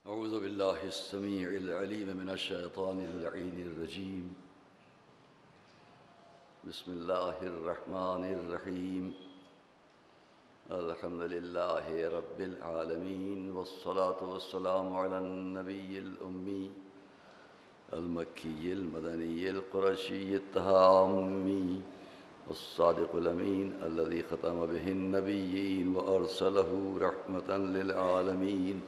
أعوذ بالله السميع العليم من الشيطان اللعين الرجيم. بسم الله الرحمن الرحيم. الحمد لله رب العالمين، والصلاة والسلام على النبي الأمي المكي المدني القرشي التهامي الصادق الأمين الذي ختم به النبيين وأرسله رحمة للعالمين،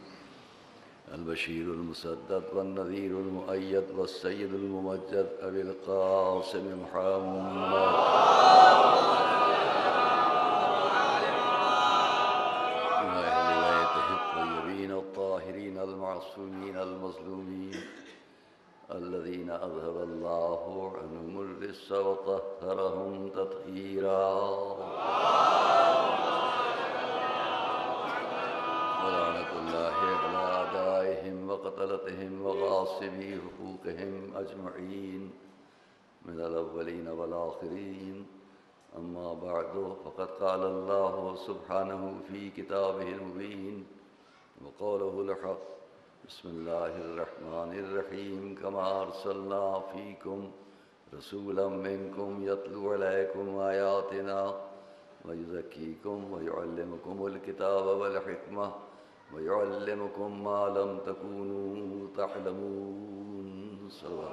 البشير المسدد والنذير المؤيد والسيد الممجد أبي القاسم محمد وأهل بيته الطيبين الطاهرين المعصومين المظلومين الذين أذهب الله عنهم الرجس وطهرهم تطهيرا. ولعنة الله على أعدائهم وقتلتهم وغاصبي حقوقهم أجمعين من الأولين والآخرين. أما بعد، فقد قال الله سبحانه في كتابه المبين وقوله الحق: بسم الله الرحمن الرحيم. كما أرسلنا فيكم رسولا منكم يتلو عليكم آياتنا ويزكيكم ويعلمكم الكتاب والحكمة ويعلمكم ما لم تكونوا تعلمون. صلى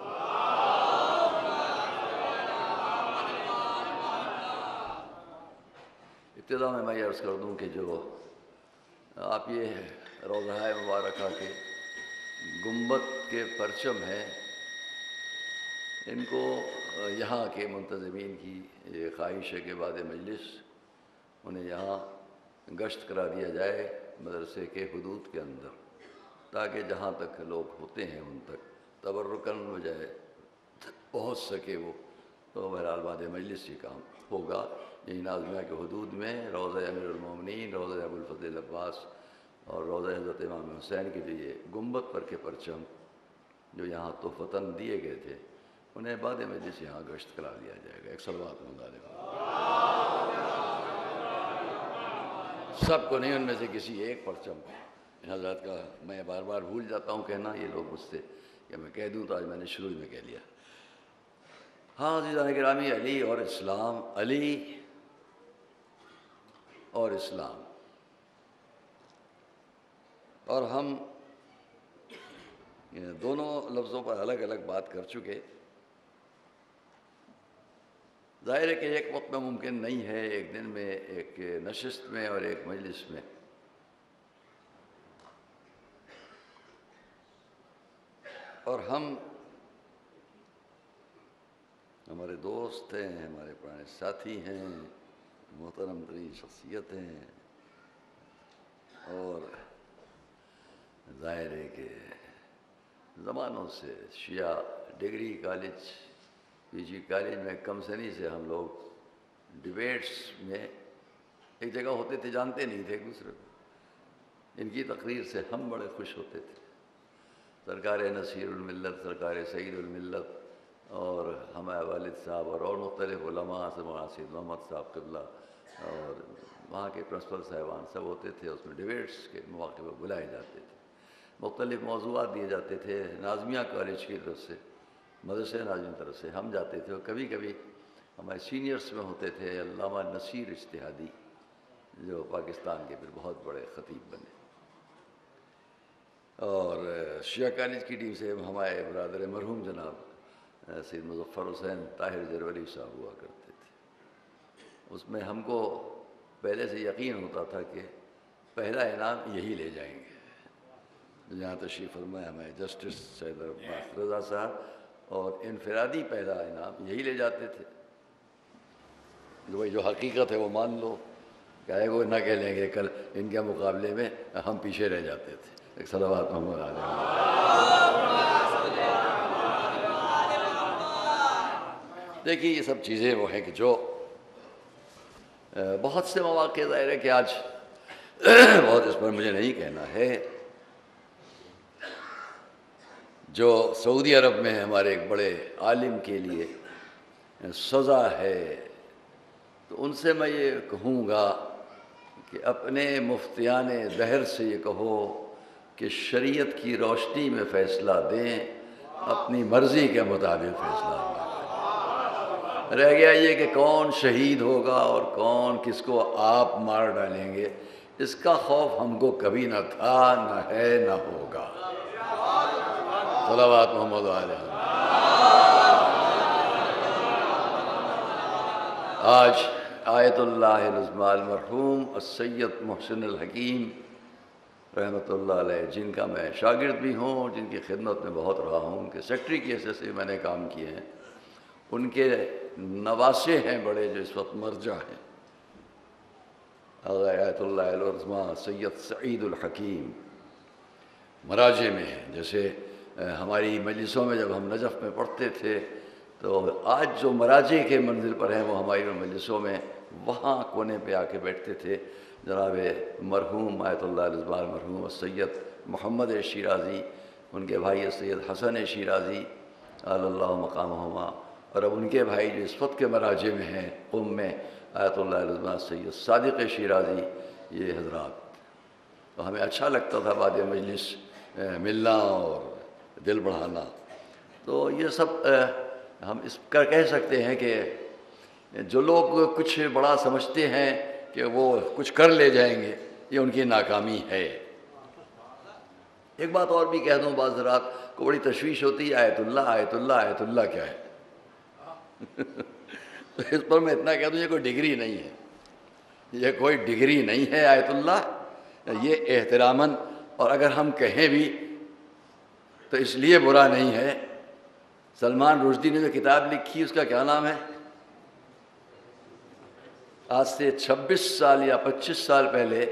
ابتدا میں یہ عرض کر دوں کہ جو آپ یہ روضہ مبارکہ کے گنبد کے پرچم ہیں، ان کو یہاں کے منتظمین کی یہ خواہش ہے کہ بعد مجلس انہیں یہاں گشت کرا دیا جائے مدرسے کے حدود کے اندر، تاکہ جہاں تک لوگ ہوتے ہیں ان تک تبرکاً بجائے پہنچ سکے وہ. تو بہرحال بعد مجلس یہ کام ہوگا. یہی نازمیہ کے حدود میں روضہ امیر المومنین، روضہ ابو الفضل عباس اور روضہ حضرت امام حسین کے لیے گنبد پر کے پرچم جو یہاں تحفتاً دیے گئے تھے، انہیں بعد مجلس یہاں گشت کرا دیا جائے گا. ایک صلوات منگا لیں. سب کو نہیں، ان میں سے کسی ایک پرچم کو. ان حضرات کا میں بار بار بھول جاتا ہوں کہنا، یہ لوگ مجھ سے کہ میں کہہ دوں تو آج میں نے شروع میں کہہ لیا. ہاں عزیزان گرامی، علی اور اسلام، علی اور اسلام، اور ہم دونوں لفظوں پر الگ الگ بات کر چکے. ظاہر ہے کہ ایک وقت میں ممکن نہیں ہے، ایک دن میں، ایک نشست میں اور ایک مجلس میں. اور ہمارے دوست ہیں، ہمارے پرانے ساتھی ہیں، محترم ترین شخصیت ہیں، اور ظاہر ہے کہ زمانوں سے شیعہ ڈگری کالج، پی جی کالج میں کم سنی سے ہم لوگ ڈیبیٹس میں ایک جگہ ہوتے تھے، جانتے نہیں تھے ایک دوسرے کو. ان کی تقریر سے ہم بڑے خوش ہوتے تھے. سرکار نصیر الملت، سرکار سعید الملت، اور ہمارے والد صاحب اور مختلف علماء سے مولانا سید محمد صاحب قبلہ اور وہاں کے پرنسپل صاحبان سب ہوتے تھے. اس میں ڈیبیٹس کے مواقع پر بلائے جاتے تھے، مختلف موضوعات دیے جاتے تھے. نازمیہ کالج کی طرف سے، مدرسہ نازمیہ کی طرف سے ہم جاتے تھے، اور کبھی کبھی ہمارے سینئرس میں ہوتے تھے علامہ نصیر اجتہادی، جو پاکستان کے پھر بہت بڑے خطیب بنے. اور شیعہ کالج کی ٹیم سے ہمارے برادر مرحوم جناب سید مظفر حسین طاہر جرولی صاحب ہوا کرتے تھے. اس میں ہم کو پہلے سے یقین ہوتا تھا کہ پہلا انعام یہی لے جائیں گے. جہاں تشریف فرمائے ہمارے جسٹس سید عباس رضا صاحب، اور انفرادی پہلا انعام یہی لے جاتے تھے. جو حقیقت ہے وہ مان لو، کہے وہ نہ کہہ لیں گے کل ان کے مقابلے میں ہم پیچھے رہ جاتے تھے. ایک صلوات محمد علیہ. دیکھیے یہ سب چیزیں وہ ہیں کہ جو بہت سے مواقع، ظاہر ہے کہ آج بہت اس پر مجھے نہیں کہنا ہے، جو سعودی عرب میں ہمارے ایک بڑے عالم کے لیے سزا ہے، تو ان سے میں یہ کہوں گا کہ اپنے مفتیان دہر سے یہ کہو کہ شریعت کی روشنی میں فیصلہ دیں، اپنی مرضی کے مطابق فیصلہ نہ کریں۔ رہ گیا یہ کہ کون شہید ہوگا اور کون کس کو آپ مار ڈالیں گے، اس کا خوف ہم کو کبھی نہ تھا، نہ ہے، نہ ہوگا۔ صلوات محمد علیہ۔ آج آیت اللہ العظمیٰ المرحوم السید محسن الحکیم رحمۃ اللہ علیہ، جن کا میں شاگرد بھی ہوں، جن کی خدمت میں بہت رہا ہوں، ان کے سیکٹری کی حیثیت سے میں نے کام کیے ہیں، ان کے نواسے ہیں بڑے جو اس وقت مرجع ہیں، آیت اللہ العظمیٰ سید سعید الحکیم مراجع میں ہیں۔ جیسے ہماری مجلسوں میں جب ہم نجف میں پڑھتے تھے تو آج جو مراجع کے منزل پر ہیں وہ ہماری مجلسوں میں وہاں کونے پہ آ کے بیٹھتے تھے جناب مرحوم آیت اللہ العظمیٰ مرحوم سید محمد شیرازی، ان کے بھائی سید حسن شیرازی علی اللہ مقامہما، اور اب ان کے بھائی جو اس وقت کے مراجع میں ہیں قم میں، آیت اللہ العظمیٰ سید صادق شیرازی، یہ حضرات۔ تو ہمیں اچھا لگتا تھا بعد مجلس ملنا اور دل بڑھانا۔ تو یہ سب ہم اس کا کہہ سکتے ہیں کہ جو لوگ کچھ بڑا سمجھتے ہیں کہ وہ کچھ کر لے جائیں گے، یہ ان کی ناکامی ہے۔ ایک بات اور بھی کہہ دوں، بعض حضرات کو بڑی تشویش ہوتی ہے آیت اللہ آیت اللہ آیت اللہ کیا ہے؟ تو اس پر میں اتنا کہہ دوں یہ کوئی ڈگری نہیں ہے، یہ کوئی ڈگری نہیں ہے آیت اللہ، یہ احتراماً، اور اگر ہم کہیں بھی تو اس لیے برا نہیں ہے۔ سلمان رشدی نے جو کتاب لکھی اس کا کیا نام ہے؟ آج سے 26 سال یا 25 سال پہلے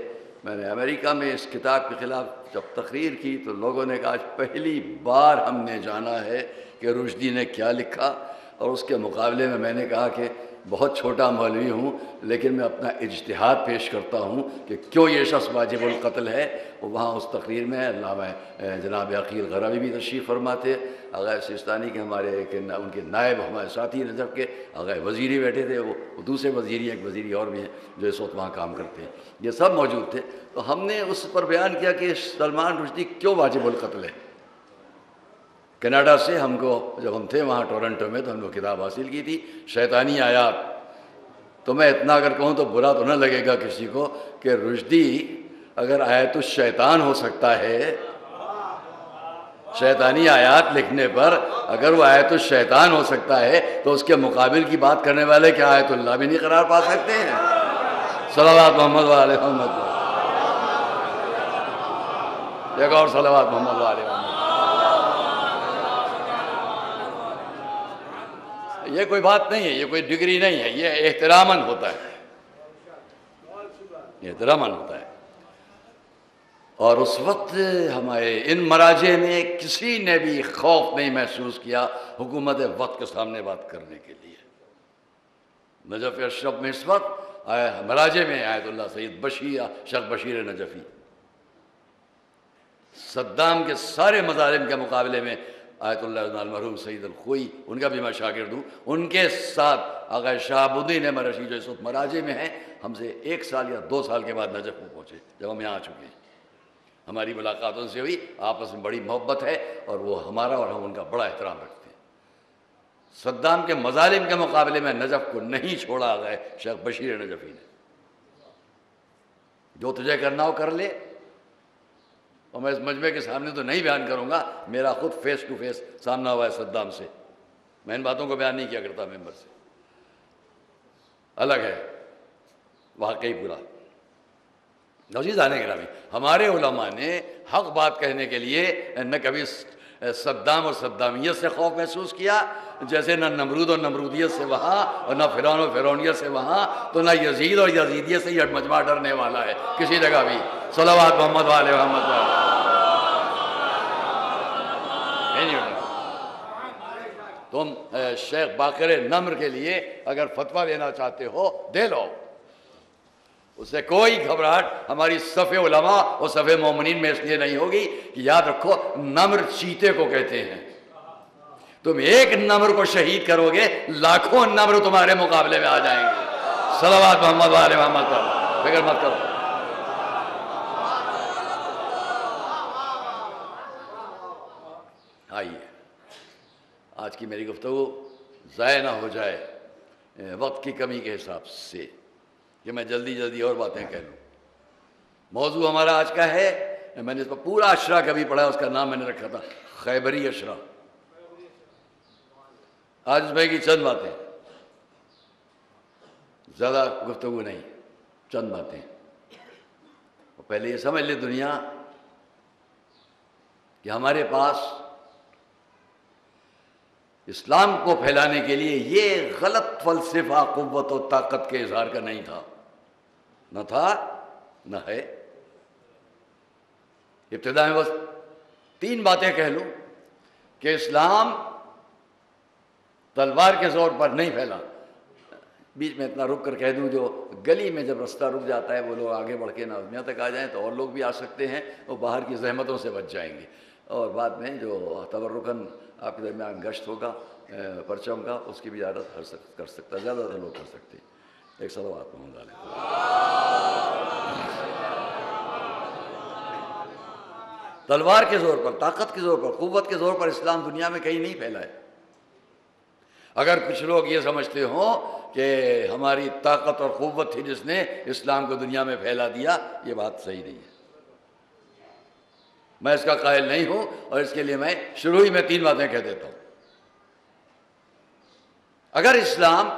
میں نے امریکہ میں اس کتاب کے خلاف جب تقریر کی تو لوگوں نے کہا آج پہلی بار ہم نے جانا ہے کہ رشدی نے کیا لکھا، اور اس کے مقابلے میں نے کہا کہ بہت چھوٹا مولوی ہوں لیکن میں اپنا اجتہاد پیش کرتا ہوں کہ کیوں یہ شخص واجب القتل ہے۔ وہاں اس تقریر میں علامہ جناب عقیل غراوی بھی تشریف فرما تھے، آغا سیستانی کے ہمارے ان کے نائب ہمارے ساتھی نجف کے آغا وزیری بیٹھے تھے، وہ دوسرے وزیری، ایک وزیری اور بھی ہیں جو اس وقت وہاں کام کرتے ہیں، یہ سب موجود تھے۔ تو ہم نے اس پر بیان کیا کہ سلمان رشدی کیوں واجب القتل ہے۔ کینیڈا سے ہم کو جب ہم تھے وہاں ٹورنٹو میں تو ہم نے کتاب حاصل کی تھی شیطانی آیات۔ تو میں اتنا اگر کہوں تو برا تو نہ لگے گا کسی کو کہ رشدی اگر آیت الشیطان ہو سکتا ہے، شیطانی آیات لکھنے پر اگر وہ آیت الشیطان ہو سکتا ہے تو اس کے مقابل کی بات کرنے والے کیا آیت اللہ بھی نہیں قرار پا سکتے ہیں؟ صلوات محمد علیہ محمد، ایک اور صلوات محمد علیہ محمد۔ یہ کوئی بات نہیں ہے، یہ کوئی ڈگری نہیں ہے، یہ احتراماً ہوتا ہے، احتراماً ہوتا ہے۔ اور اس وقت ہمارے ان مراجع میں کسی نے بھی خوف نہیں محسوس کیا حکومت وقت کے سامنے بات کرنے کے لیے۔ نجف اشرف میں اس وقت مراجع میں آیت اللہ سید بشیر شیخ بشیر نجفی، صدام کے سارے مظالم کے مقابلے میں آیت اللہ المرحوم سید الخوئی، ان کا بھی میں شاگرد ہوں، ان کے ساتھ آغا شہاب الدین احمد رشید جو اس وقت مراجع میں ہیں، ہم سے 1 سال یا 2 سال کے بعد نجف میں پہنچے جب ہم یہاں آ چکے ہیں۔ ہماری ملاقاتوں سے ہوئی، آپس میں بڑی محبت ہے اور وہ ہمارا اور ہم ان کا بڑا احترام رکھتے ہیں۔ صدام کے مظالم کے مقابلے میں نجف کو نہیں چھوڑا گئے شیخ بشیر نجفی نے۔ جو تجھے کرنا ہو کر لے، اور میں اس مجمع کے سامنے تو نہیں بیان کروں گا، میرا خود فیس ٹو فیس سامنا ہوا ہے صدام سے، میں ان باتوں کو بیان نہیں کیا کرتا ممبر سے، الگ ہے واقعی پورا۔ عزیزان گرامی، ہمارے علماء نے حق بات کہنے کے لیے نہ کبھی صدام اور صدامیت سے خوف محسوس کیا، جیسے نہ نمرود اور نمرودیت سے وہاں، اور نہ فرعون اور فرعونیت سے وہاں، تو نہ یزید اور یزیدیت سے یہ مجمع ڈرنے والا ہے کسی جگہ بھی۔ صلوات محمد علیہ محمد۔ تم شیخ باقر نمر کے لیے اگر فتویٰ لینا چاہتے ہو دے لو، اس سے کوئی گھبراہٹ ہماری صف علماء اور صف مومنین میں اس لیے نہیں ہوگی کہ یاد رکھو نمر چیتے کو کہتے ہیں، تم ایک نمر کو شہید کرو گے لاکھوں نمر تمہارے مقابلے میں آ جائیں گے۔ صلوات محمد علیہ محمد پر فکر مت کرو۔ آئیے آج کی میری گفتگو ضائع نہ ہو جائے وقت کی کمی کے حساب سے کہ میں جلدی جلدی اور باتیں کہہ لوں. موضوع ہمارا آج کا ہے، میں نے اس پر پورا اشرا کبھی پڑھا، اس کا نام میں نے رکھا تھا خیبری اشرا. آج اس میں کی چند باتیں، زیادہ گفتگو نہیں، چند باتیں. پہلے یہ سمجھ لے دنیا کہ ہمارے پاس اسلام کو پھیلانے کے لیے یہ غلط فلسفہ قوت و طاقت کے اظہار کا نہیں تھا، نہ تھا نہ ہے. ابتدا میں بس 3 باتیں کہہ لوں کہ اسلام تلوار کے زور پر نہیں پھیلا. بیچ میں اتنا رک کر کہہ دوں، جو گلی میں جب رستہ رک جاتا ہے وہ لوگ آگے بڑھ کے نازمیہ تک آ جائیں تو اور لوگ بھی آ سکتے ہیں، وہ باہر کی زحمتوں سے بچ جائیں گے. اور بعد میں جو تبرکاً آپ کے درمیان گشت ہوگا پرچم کا، اس کی بھی اجازت کر سکتا، زیادہ تر لوگ کر سکتے ہیں. ایک صلوات محمد علیہ. تلوار کے زور پر، طاقت کے زور پر، قوت کے زور پر اسلام دنیا میں کہیں نہیں پھیلا ہے. اگر کچھ لوگ یہ سمجھتے ہوں کہ ہماری طاقت اور قوت تھی جس نے اسلام کو دنیا میں پھیلا دیا، یہ بات صحیح نہیں ہے. میں اس کا قائل نہیں ہوں، اور اس کے لیے میں شروع ہی میں 3 باتیں کہہ دیتا ہوں. اگر اسلام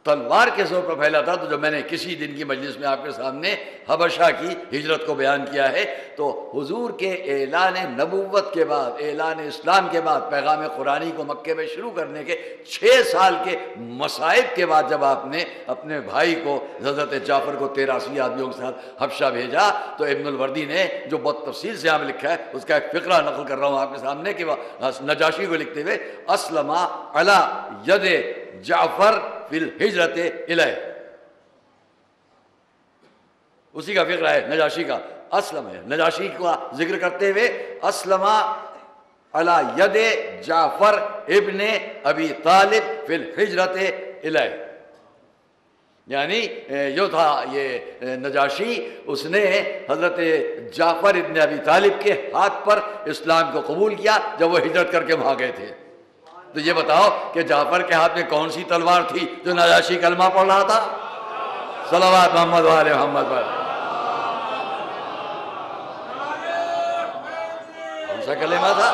تلوار کے زور پر پھیلا تھا تو جو میں نے کسی دن کی مجلس میں آپ کے سامنے حبشہ کی ہجرت کو بیان کیا ہے، تو حضور کے اعلان نبوت کے بعد، اعلان اسلام کے بعد، پیغام قرآنی کو مکے میں شروع کرنے کے 6 سال کے مصائب کے بعد جب آپ نے اپنے بھائی کو، حضرت جعفر کو 83 آدمیوں کے ساتھ حبشہ بھیجا، تو ابن الوردی نے جو بہت تفصیل سے یہاں میں لکھا ہے، اس کا ایک فقرہ نقل کر رہا ہوں آپ کے سامنے کہ وہ نجاشی کو لکھتے ہوئے اسلم علی ید جعفر فی الہجرت الیہ، اسی کا فقرہ ہے نجاشی کا. اسلم ہے، نجاشی کا ذکر کرتے ہوئے اسلم علی ید جعفر ابن ابی طالب فی الہجرت الیہ. یعنی جو تھا یہ نجاشی، اس نے حضرت جعفر ابن ابی طالب کے ہاتھ پر اسلام کو قبول کیا جب وہ ہجرت کر کے وہاں گئے تھے. تو یہ بتاؤ کہ جعفر کے ہاتھ میں کون سی تلوار تھی جو نجاشی کلمہ پڑھ رہا تھا؟ صلوات محمد و آل محمد پر. کون سا کلمہ تھا؟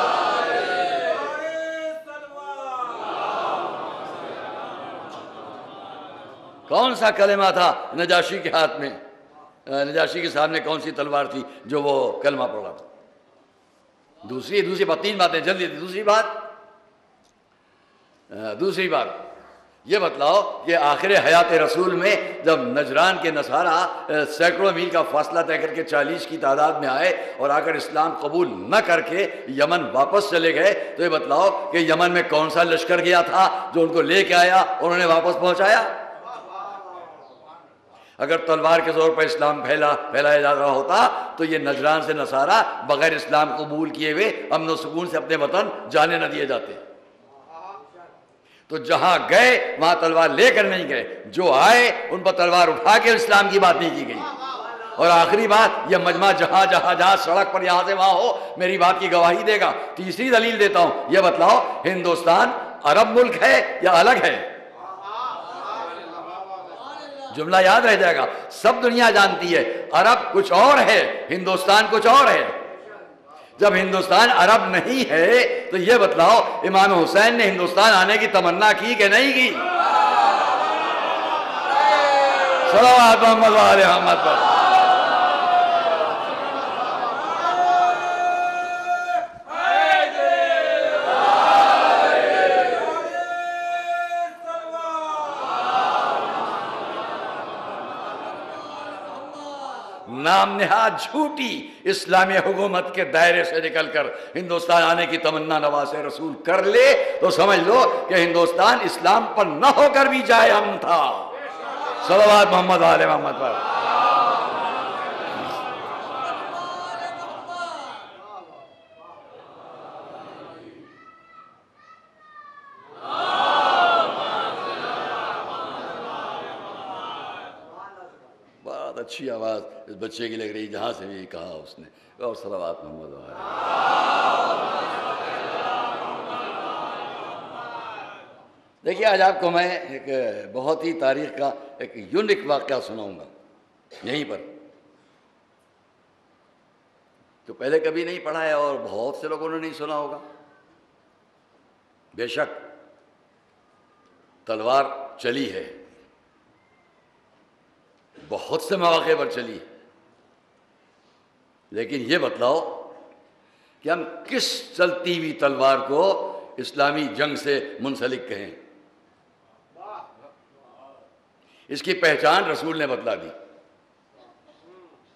کون سا کلمہ تھا نجاشی کے ہاتھ میں؟ نجاشی کے سامنے کون سی تلوار تھی جو وہ کلمہ پڑھ رہا تھا؟ دوسری بات، 3 باتیں جلدی. دوسری بات یہ بتلاؤ کہ آخر حیات رسول میں جب نجران کے نصارہ سینکڑوں میل کا فاصلہ طے کر کے 40 کی تعداد میں آئے اور آ کر اسلام قبول نہ کر کے یمن واپس چلے گئے، تو یہ بتلاؤ کہ یمن میں کون سا لشکر گیا تھا جو ان کو لے کے آیا اور انہیں واپس پہنچایا؟ اگر تلوار کے زور پر اسلام پھیلایا جا رہا ہوتا تو یہ نجران سے نصارہ بغیر اسلام قبول کیے ہوئے امن و سکون سے اپنے وطن جانے نہ دیے جاتے. تو جہاں گئے وہاں تلوار لے کر نہیں گئے، جو آئے ان پر تلوار اٹھا کے اسلام کی بات نہیں کی گئی. اور آخری بات، یہ مجمع جہاں سڑک پر یہاں سے وہاں ہو میری بات کی گواہی دے گا. تیسری دلیل دیتا ہوں، یہ بتلاؤ ہندوستان عرب ملک ہے یا الگ ہے؟ جملہ یاد رہ جائے گا. سب دنیا جانتی ہے عرب کچھ اور ہے، ہندوستان کچھ اور ہے. جب ہندوستان عرب نہیں ہے تو یہ بتلاؤ امام حسین نے ہندوستان آنے کی تمنا کی کہ نہیں کی؟ صلوات محمد و آل محمد پر. نام نہاد جھوٹی اسلامی حکومت کے دائرے سے نکل کر ہندوستان آنے کی تمنا نواز رسول کر لے تو سمجھ لو کہ ہندوستان اسلام پر نہ ہو کر بھی جائے امن تھا. صلوات محمد آل محمد پر. اچھی آواز اس بچے کی لگ رہی جہاں سے بھی کہا اس نے. اور صلوات محمد دیکھیے آج آپ کو میں ایک بہت ہی تاریخ کا ایک یونیک واقعہ سناؤں گا یہیں پر، جو پہلے کبھی نہیں پڑھا ہے اور بہت سے لوگوں نے نہیں سنا ہوگا۔ بے شک تلوار چلی ہے، بہت سے مواقع پر چلی ہے، لیکن یہ بتلاؤ کہ ہم کس چلتی ہوئی تلوار کو اسلامی جنگ سے منسلک کہیں؟ اس کی پہچان رسول نے بتلا دی۔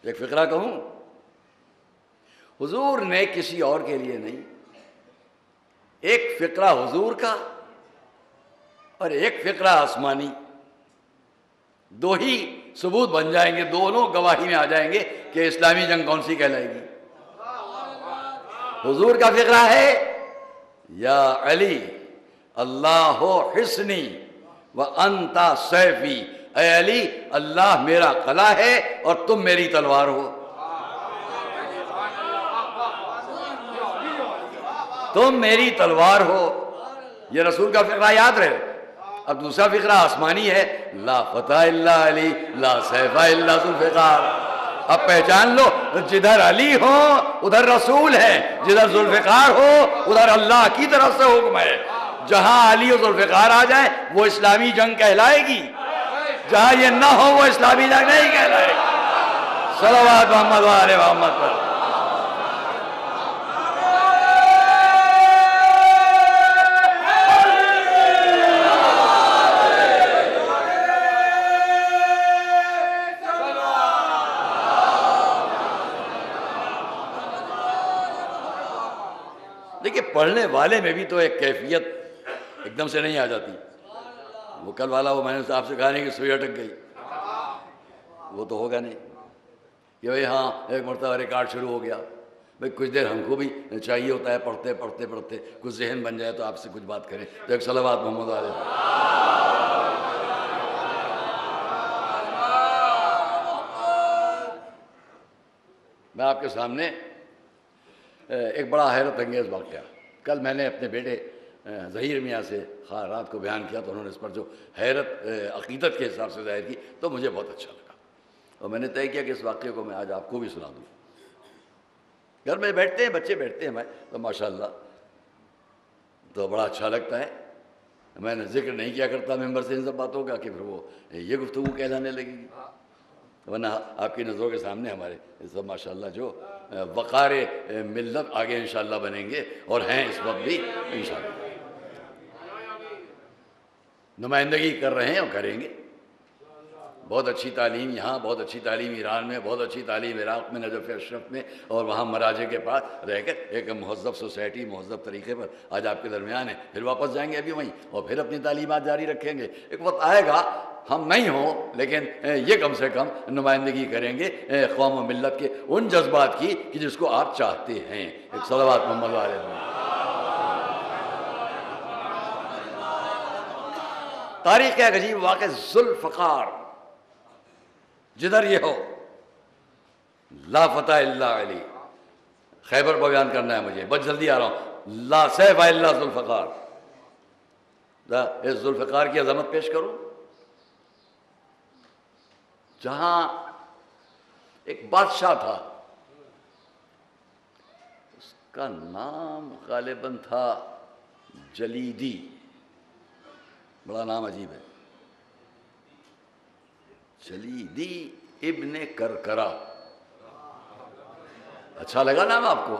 ایک فقرہ کہوں، حضور نے کسی اور کے لیے نہیں، ایک فقرہ حضور کا اور ایک فقرہ آسمانی، دو ہی ثبوت بن جائیں گے، دونوں گواہی میں آ جائیں گے کہ اسلامی جنگ کون سی کہلائے گی۔ حضور کا فقرہ ہے یا علی اللہ حصنی وانت سیفی، اے علی اللہ میرا قلعہ ہے اور تم میری تلوار ہو، تم میری تلوار ہو۔ یہ رسول کا فقرہ یاد رہے۔ اب دوسرا فقرہ آسمانی ہے، لا فتح الا علی لا سیف الا ذوالفقار۔ اب پہچان لو، جدھر علی ہو ادھر رسول ہے، جدھر ذوالفقار ہو ادھر اللہ کی طرف سے حکم ہے۔ جہاں علی و ذوالفقار آ جائیں وہ اسلامی جنگ کہلائے گی، جہاں یہ نہ ہو وہ اسلامی جنگ نہیں کہلائے گی۔ صلوات محمد و آل محمد پر۔ دیکھیے پڑھنے والے میں بھی تو ایک کیفیت ایک دم سے نہیں آ جاتی۔ وہ کل والا وہ میں نے آپ سے کہا نہیں کہ سوئی اٹک گئی، وہ تو ہوگا نہیں کہ بھئی ہاں ایک مرتبہ ریکارڈ شروع ہو گیا۔ بھئی کچھ دیر ہم کو بھی چاہیے ہوتا ہے، پڑھتے پڑھتے پڑھتے کچھ ذہن بن جائے تو آپ سے کچھ بات کریں۔ تو ایک صلوات محمد علیہ۔ میں آپ کے سامنے ایک بڑا حیرت انگیز واقعہ، کل میں نے اپنے بیٹے ظہیر میاں سے رات کو بیان کیا تو انہوں نے اس پر جو حیرت عقیدت کے حساب سے ظاہر کی تو مجھے بہت اچھا لگا، اور میں نے طے کیا کہ اس واقعے کو میں آج آپ کو بھی سنا دوں۔ گھر میں بیٹھتے ہیں، بچے بیٹھتے ہیں میں تو ماشاءاللہ تو بڑا اچھا لگتا ہے۔ میں نے ذکر نہیں کیا کرتا ممبر سے ان سب باتوں کا کہ پھر وہ یہ گفتگو کہلانے لگے گی، ورنہ آپ کی نظروں کے سامنے ہمارے سب ماشاءاللہ جو وقار ملت آگے انشاءاللہ بنیں گے اور ہیں اس وقت بھی انشاءاللہ، نمائندگی کر رہے ہیں اور کریں گے۔ بہت اچھی تعلیم یہاں، بہت اچھی تعلیم ایران میں، بہت اچھی تعلیم عراق میں نجف اشرف میں، اور وہاں مراجع کے پاس رہ کر ایک مہذب سوسائٹی مہذب طریقے پر آج آپ کے درمیان ہے۔ پھر واپس جائیں گے ابھی وہیں اور پھر اپنی تعلیمات جاری رکھیں گے۔ ایک وقت آئے گا ہم نہیں ہوں لیکن یہ کم سے کم نمائندگی کریں گے قوم و ملت کے ان جذبات کی کہ جس کو آپ چاہتے ہیں۔ ایک صلوات محمد علیہ وسلم۔ تاریخ کا ایک عجیب واقعہ، ذوالفقار، جدھر یہ ہو لا فتح الا علی، خیبر کو بیان کرنا ہے مجھے، بس جلدی آ رہا ہوں۔ لا سیف الا ذوالفقار، اس ذوالفقار کی عظمت پیش کروں۔ جہاں ایک بادشاہ تھا، اس کا نام غالباً تھا جلیدی، بڑا نام عجیب ہے، جلیدی ابن کرکرہ۔ اچھا لگا نام آپ کو؟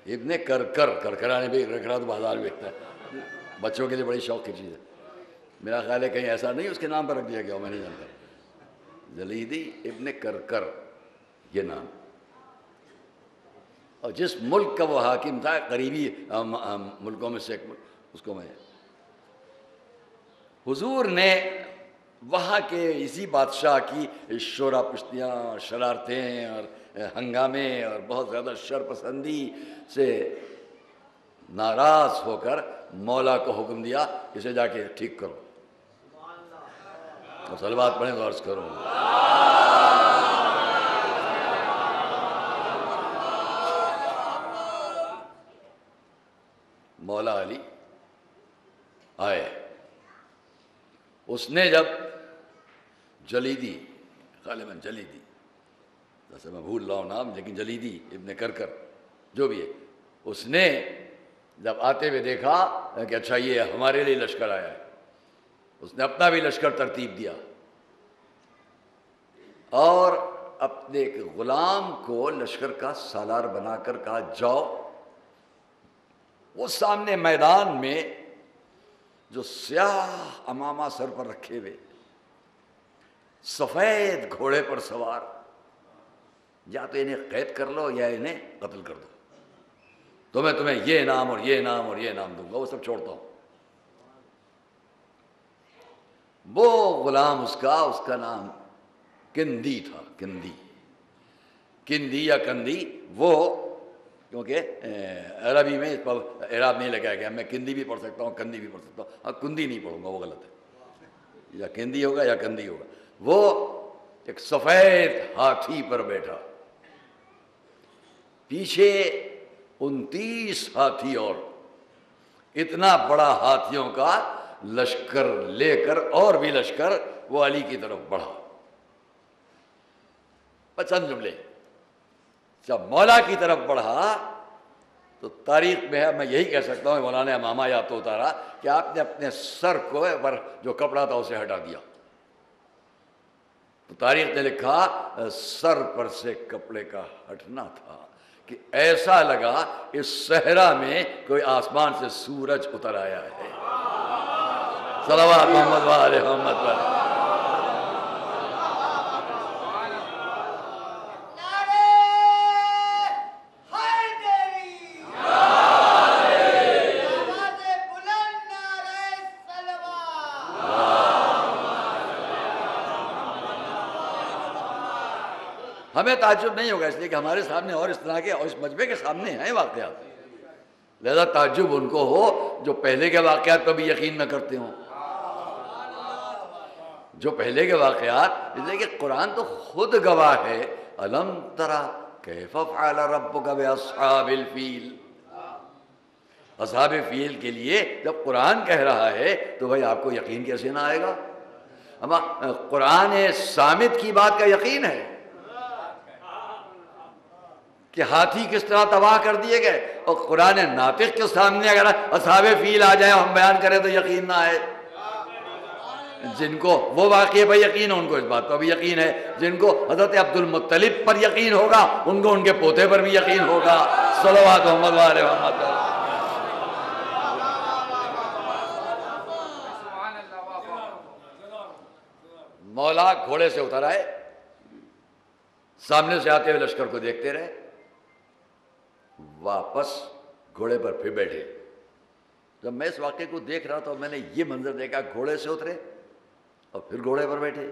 ابن کرکر، کرکرہ نے بھی کرکرہ تو بازار میں بکتا ہے، بچوں کے لیے بڑی شوق کی چیز ہے۔ میرا خیال ہے کہیں ایسا نہیں اس کے نام پر رکھ دیا گیا ہو، میں نہیں جانتا۔ جلیدی ابن کرکر یہ نام، اور جس ملک کا وہ حاکم تھا قریبی ملکوں میں سے ایک ملک، اس کو میں حضور نے وہاں کے اسی بادشاہ کی شورا پشتیاں، شرارتیں اور ہنگامے اور بہت زیادہ شر پسندی سے ناراض ہو کر مولا کو حکم دیا اسے جا کے ٹھیک کرو۔ اور صلوات پڑھیں تو عرض کرو۔ مولا علی آئے. اس نے جب جلیدی، غالباً جلیدی، جیسے میں بھول رہا ہوں نام، لیکن جلیدی ابن کرکر جو بھی ہے، اس نے جب آتے ہوئے دیکھا کہ اچھا یہ ہمارے لیے لشکر آیا ہے، اس نے اپنا بھی لشکر ترتیب دیا اور اپنے ایک غلام کو لشکر کا سالار بنا کر کہا جاؤ. وہ سامنے میدان میں جو سیاہ امامہ سر پر رکھے ہوئے، سفید گھوڑے پر سوار، یا تو انہیں قید کر لو یا انہیں قتل کر دو، تو میں تمہیں یہ انعام اور یہ انعام اور یہ انعام دوں گا، وہ سب چھوڑتا ہوں. وہ غلام اس کا نام کندی تھا. کندی یا کندی، وہ کیونکہ عربی میں اس پر اعراب نہیں لگایا گیا. میں کندی بھی پڑھ سکتا ہوں، کندی بھی پڑھ سکتا ہوں. ہاں کندی نہیں پڑھوں گا، وہ غلط ہے، یا کندی ہوگا یا کندی ہوگا. وہ ایک سفید ہاتھی پر بیٹھا، پیچھے 29 ہاتھی، اور اتنا بڑا ہاتھیوں کا لشکر لے کر، اور بھی لشکر، وہ علی کی طرف بڑھا. چند جملے. جب مولا کی طرف بڑھا تو تاریخ میں ہے، میں یہی کہہ سکتا ہوں، مولانا امامہ یا تو اتارا کہ آپ نے اپنے سر کو پر جو کپڑا تھا اسے ہٹا دیا. تو تاریخ نے لکھا سر پر سے کپڑے کا ہٹنا تھا کہ ایسا لگا اس صحرا میں کوئی آسمان سے سورج اتر آیا ہے. صلوات محمد و آل محمد پر. ہمیں تعجب نہیں ہوگا، اس لیے کہ ہمارے سامنے اور اس طرح کے اور اس مجمع کے سامنے ہیں واقعات، لہذا تعجب ان کو ہو جو پہلے کے واقعات پر بھی یقین نہ کرتے ہوں. جو پہلے کے واقعات، اس لیے کہ قرآن تو خود گواہ ہے. الم تری کیف فعل ربک باصحاب الفیل. اصحاب فیل کے لیے جب قرآن کہہ رہا ہے تو بھائی آپ کو یقین کیسے نہ آئے گا؟ اما قرآن صامت کی بات کا یقین ہے کہ ہاتھی کس طرح تباہ کر دیے گئے، اور قرآن ناطق کے سامنے اگر اصحاب فیل آ جائیں ہم بیان کریں تو یقین نہ آئے. جن کو وہ واقعے پر یقین ہے ان کو اس بات پر بھی یقین ہے، جن کو حضرت عبد المطلب پر یقین ہوگا ان کو ان کے پوتے پر بھی یقین ہوگا. صلوات محمد و آل محمد. مولا گھوڑے سے اتر آئے، سامنے سے آتے ہوئے لشکر کو دیکھتے رہے، واپس گھوڑے پر پھر بیٹھے. جب میں اس واقعے کو دیکھ رہا تھا میں نے یہ منظر دیکھا، گھوڑے سے اترے اور پھر گھوڑے پر بیٹھے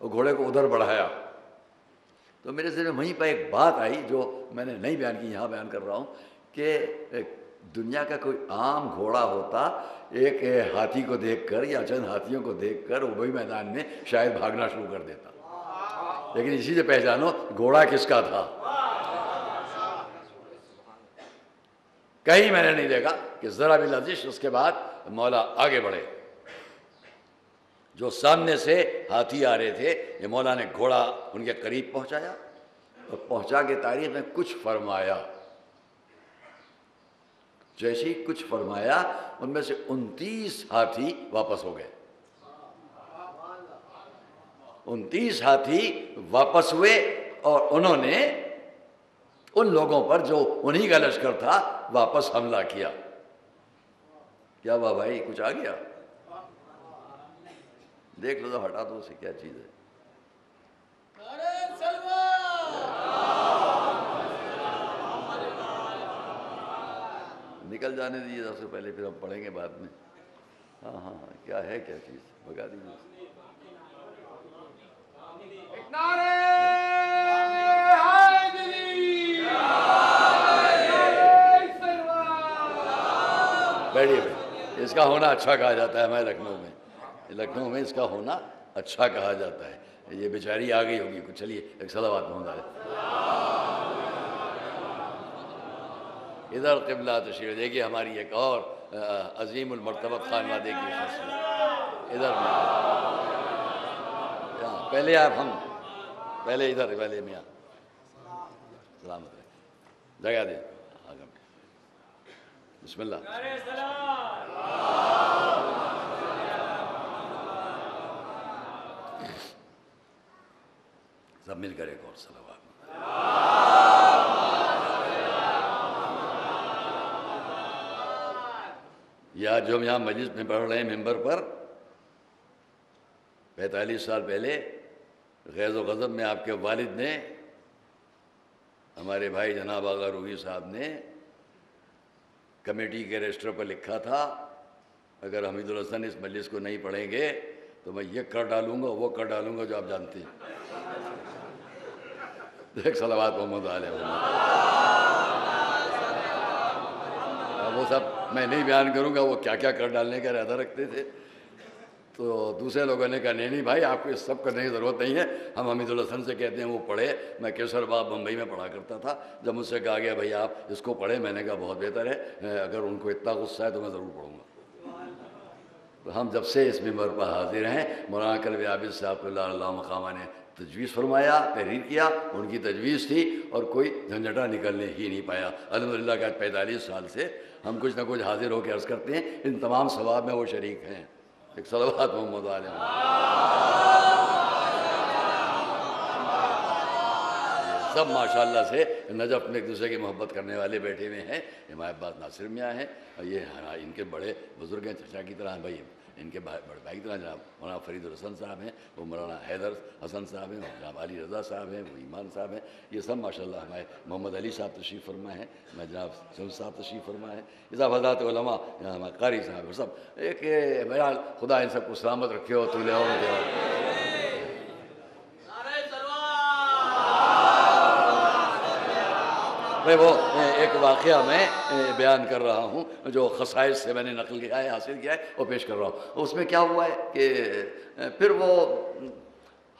اور گھوڑے کو ادھر بڑھایا. تو میرے ذہن میں وہیں پہ ایک بات آئی جو میں نے نہیں بیان کی، یہاں بیان کر رہا ہوں کہ دنیا کا کوئی عام گھوڑا ہوتا ایک ہاتھی کو دیکھ کر یا چند ہاتھیوں کو دیکھ کر وہی میدان میں شاید بھاگنا شروع کر دیتا، لیکن اسی سے پہچانو گھوڑا کس کا تھا. کہیں میں نے نہیں دیکھا کہ ذرا بھی لرزش. اس کے بعد مولا آگے بڑھے، جو سامنے سے ہاتھی آ رہے تھے یہ مولا نے گھوڑا ان کے قریب پہنچایا اور پہنچا کے تاریخ میں کچھ فرمایا. جیسے ہی کچھ فرمایا ان میں سے 29 ہاتھی واپس ہو گئے. 29 ہاتھی واپس ہوئے اور انہوں نے ان لوگوں پر جو انہی کا لشکر تھا واپس حملہ کیا. کیا ہوا بھائی، کچھ آ گیا؟ دیکھ لو تو ہٹا دو اسے، کیا چیز ہے. نکل جانے دیجیے سب سے پہلے، پھر ہم پڑھیں گے بعد میں. ہاں ہاں ہاں، کیا ہے کیا چیز، بگا دیجیے. بیٹھیے بیٹھیے. اس کا ہونا اچھا کہا جاتا ہے ہمارے لکھنؤ میں اس کا ہونا اچھا کہا جاتا ہے. یہ بیچاری آ گئی ہوگی کچھ. چلیے ایک صلوات محمد علیہ. ادھر قبلہ تشریف. دیکھیے ہماری ایک اور عظیم المرتبت خانوادے کی شخصیت. ادھر پہلے آپ ہم پہلے ادھر پہلے میاں سلامت رہے جگہ دیں آگے. بسم اللہ. سب مل کر ایک اور صلوات. یہ آج جو ہم یہاں مجلس میں پڑھ رہے ہیں ممبر پر 45 سال پہلے غیظ و غضب میں آپ کے والد نے ہمارے بھائی جناب آغا روحی صاحب نے کمیٹی کے رجسٹر پر لکھا تھا اگر حمید الحسن اس مجلس کو نہیں پڑھیں گے تو میں یہ کر ڈالوں گا وہ کر ڈالوں گا جو آپ جانتے ہیں. ایک صلوات محمد علیہ وہ سب میں نہیں بیان کروں گا وہ کیا کیا کر ڈالنے کا ارادہ رکھتے تھے. تو دوسرے لوگوں نے کہا نہیں بھائی آپ کو اس سب کرنے کی ضرورت نہیں ہے, ہم حمید الحسن سے کہتے ہیں وہ پڑھے. میں کیسر باغ بمبئی میں پڑھا کرتا تھا, جب مجھ سے کہا گیا بھائی آپ اس کو پڑھیں, میں نے کہا بہت بہتر ہے, اگر ان کو اتنا غصہ ہے تو میں ضرور پڑھوں گا. تو ہم جب سے اس ممبر پر حاضر ہیں مولانا کلب عابد صاحب اللہ مقامہ نے تجویز فرمایا, تحریر کیا, ان کی تجویز تھی اور کوئی جھنجھٹا نکلنے ہی نہیں پایا. الحمدللہ کہ 45 سال سے ہم کچھ نہ کچھ حاضر ہو کے عرض کرتے ہیں, ان تمام ثواب میں وہ شریک ہیں. ایک صلوات محمد علیہ. سب ماشاءاللہ سے نجف میں ایک دوسرے کی محبت کرنے والے بیٹھے ہوئے ہیں. امام عباس ناصر میاں ہیں اور یہ ان کے بڑے بزرگ ہیں, چچا کی طرح بھائی, ان کے بڑے بھائی کی طرح جناب مولانا فرید الحسن صاحب ہیں, وہ مولانا حیدر حسن صاحب ہیں, جناب علی رضا صاحب ہیں, وہ ایمان صاحب ہیں. یہ سب ماشاءاللہ ہمارے محمد علی صاحب تشریف فرما ہیں, میں جناب شمس صاحب تشریف فرما ہیں, یہ سب حضرات علماء, ہمارے قاری صاحب, سب ایک بہرحال خدا ان سب کو سلامت رکھے ہو طول عمر دے. میں وہ ایک واقعہ میں بیان کر رہا ہوں جو خصائص سے میں نے نقل کیا ہے, حاصل کیا ہے, وہ پیش کر رہا ہوں. اس میں کیا ہوا ہے کہ پھر وہ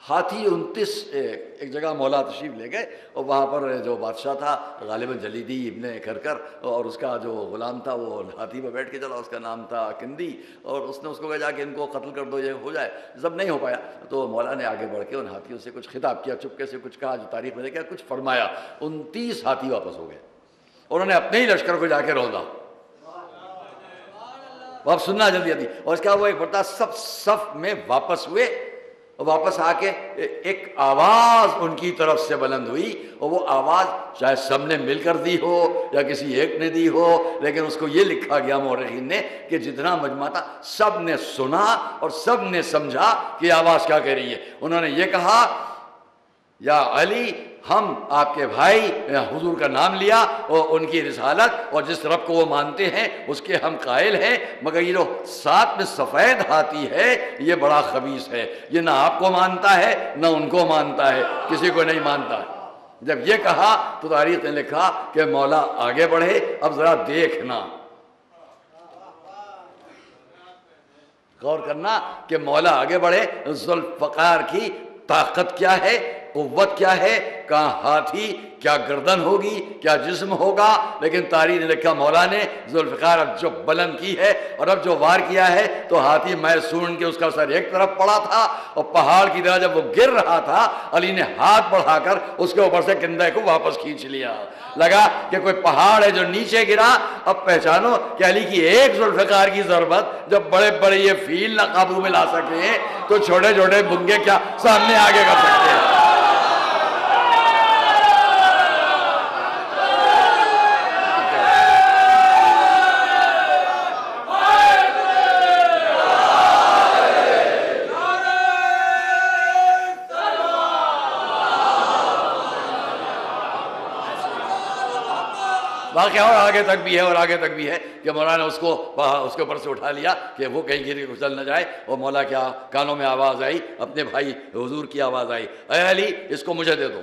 ہاتھی 29 ایک جگہ مولا تشریف لے گئے اور وہاں پر جو بادشاہ تھا غالباً جلیدی ابن کھرکر, اور اس کا جو غلام تھا وہ ہاتھی پہ بیٹھ کے چلا, اس کا نام تھا کندی, اور اس نے اس کو کہا جا کہ ان کو قتل کر دو یہ ہو جائے. جب نہیں ہو پایا تو مولا نے آگے بڑھ کے ان ہاتھیوں سے کچھ خطاب کیا, چپکے سے کچھ کہا جو تاریخ میں دیکھا, کچھ فرمایا. 29 ہاتھی واپس ہو گئے, انہوں نے اپنے ہی لشکر کو جا کے روندا. وہ اب سننا جلدی جلدی. اور اس کا وہ ایک بڑا سب صف میں واپس ہوئے, واپس آ کے ایک آواز ان کی طرف سے بلند ہوئی, اور وہ آواز چاہے سب نے مل کر دی ہو یا کسی ایک نے دی ہو, لیکن اس کو یہ لکھا گیا مورخین نے کہ جتنا مجمع تھا سب نے سنا اور سب نے سمجھا کہ آواز کیا کہہ رہی ہے. انہوں نے یہ کہا یا علی, ہم آپ کے بھائی حضور کا نام لیا اور ان کی رسالت اور جس رب کو وہ مانتے ہیں اس کے ہم قائل ہیں, مگر یہ جو ساتھ میں سفید ہاتھی ہے یہ بڑا خبیث ہے, یہ نہ آپ کو مانتا ہے نہ ان کو مانتا ہے, کسی کو نہیں مانتا ہے. جب یہ کہا تو تاریخ نے لکھا کہ مولا آگے بڑھے, اب ذرا دیکھنا, غور کرنا کہ مولا آگے بڑھے, ذوالفقار کی طاقت کیا ہے, قوت کیا ہے, کہاں ہاتھی, کیا گردن ہوگی, کیا جسم ہوگا. لیکن تاریخ نے لکھا مولا نے ذوالفقار اب جو بلند کی ہے اور اب جو وار کیا ہے تو ہاتھی میسون کے اس کا سر ایک طرف پڑا تھا, اور پہاڑ کی طرح جب وہ گر رہا تھا علی نے ہاتھ بڑھا کر اس کے اوپر سے کندھے کو واپس کھینچ لیا. لگا کہ کوئی پہاڑ ہے جو نیچے گرا. اب پہچانو کہ علی کی ایک ذوالفقار کی ضربت جب بڑے بڑے یہ فیل نہ قابو میں لا سکے تو چھوٹے چھوٹے بنگے کیا سامنے آگے کر سکتے ہیں. واقعہ اور آگے تک بھی ہے اور آگے تک بھی ہے کہ مولا نے اس کو اس کے اوپر سے اٹھا لیا کہ وہ کہیں گر کے کچل نہ جائے. اور مولا کیا کانوں میں آواز آئی, اپنے بھائی حضور کی آواز آئی, اے علی اس کو مجھے دے دو.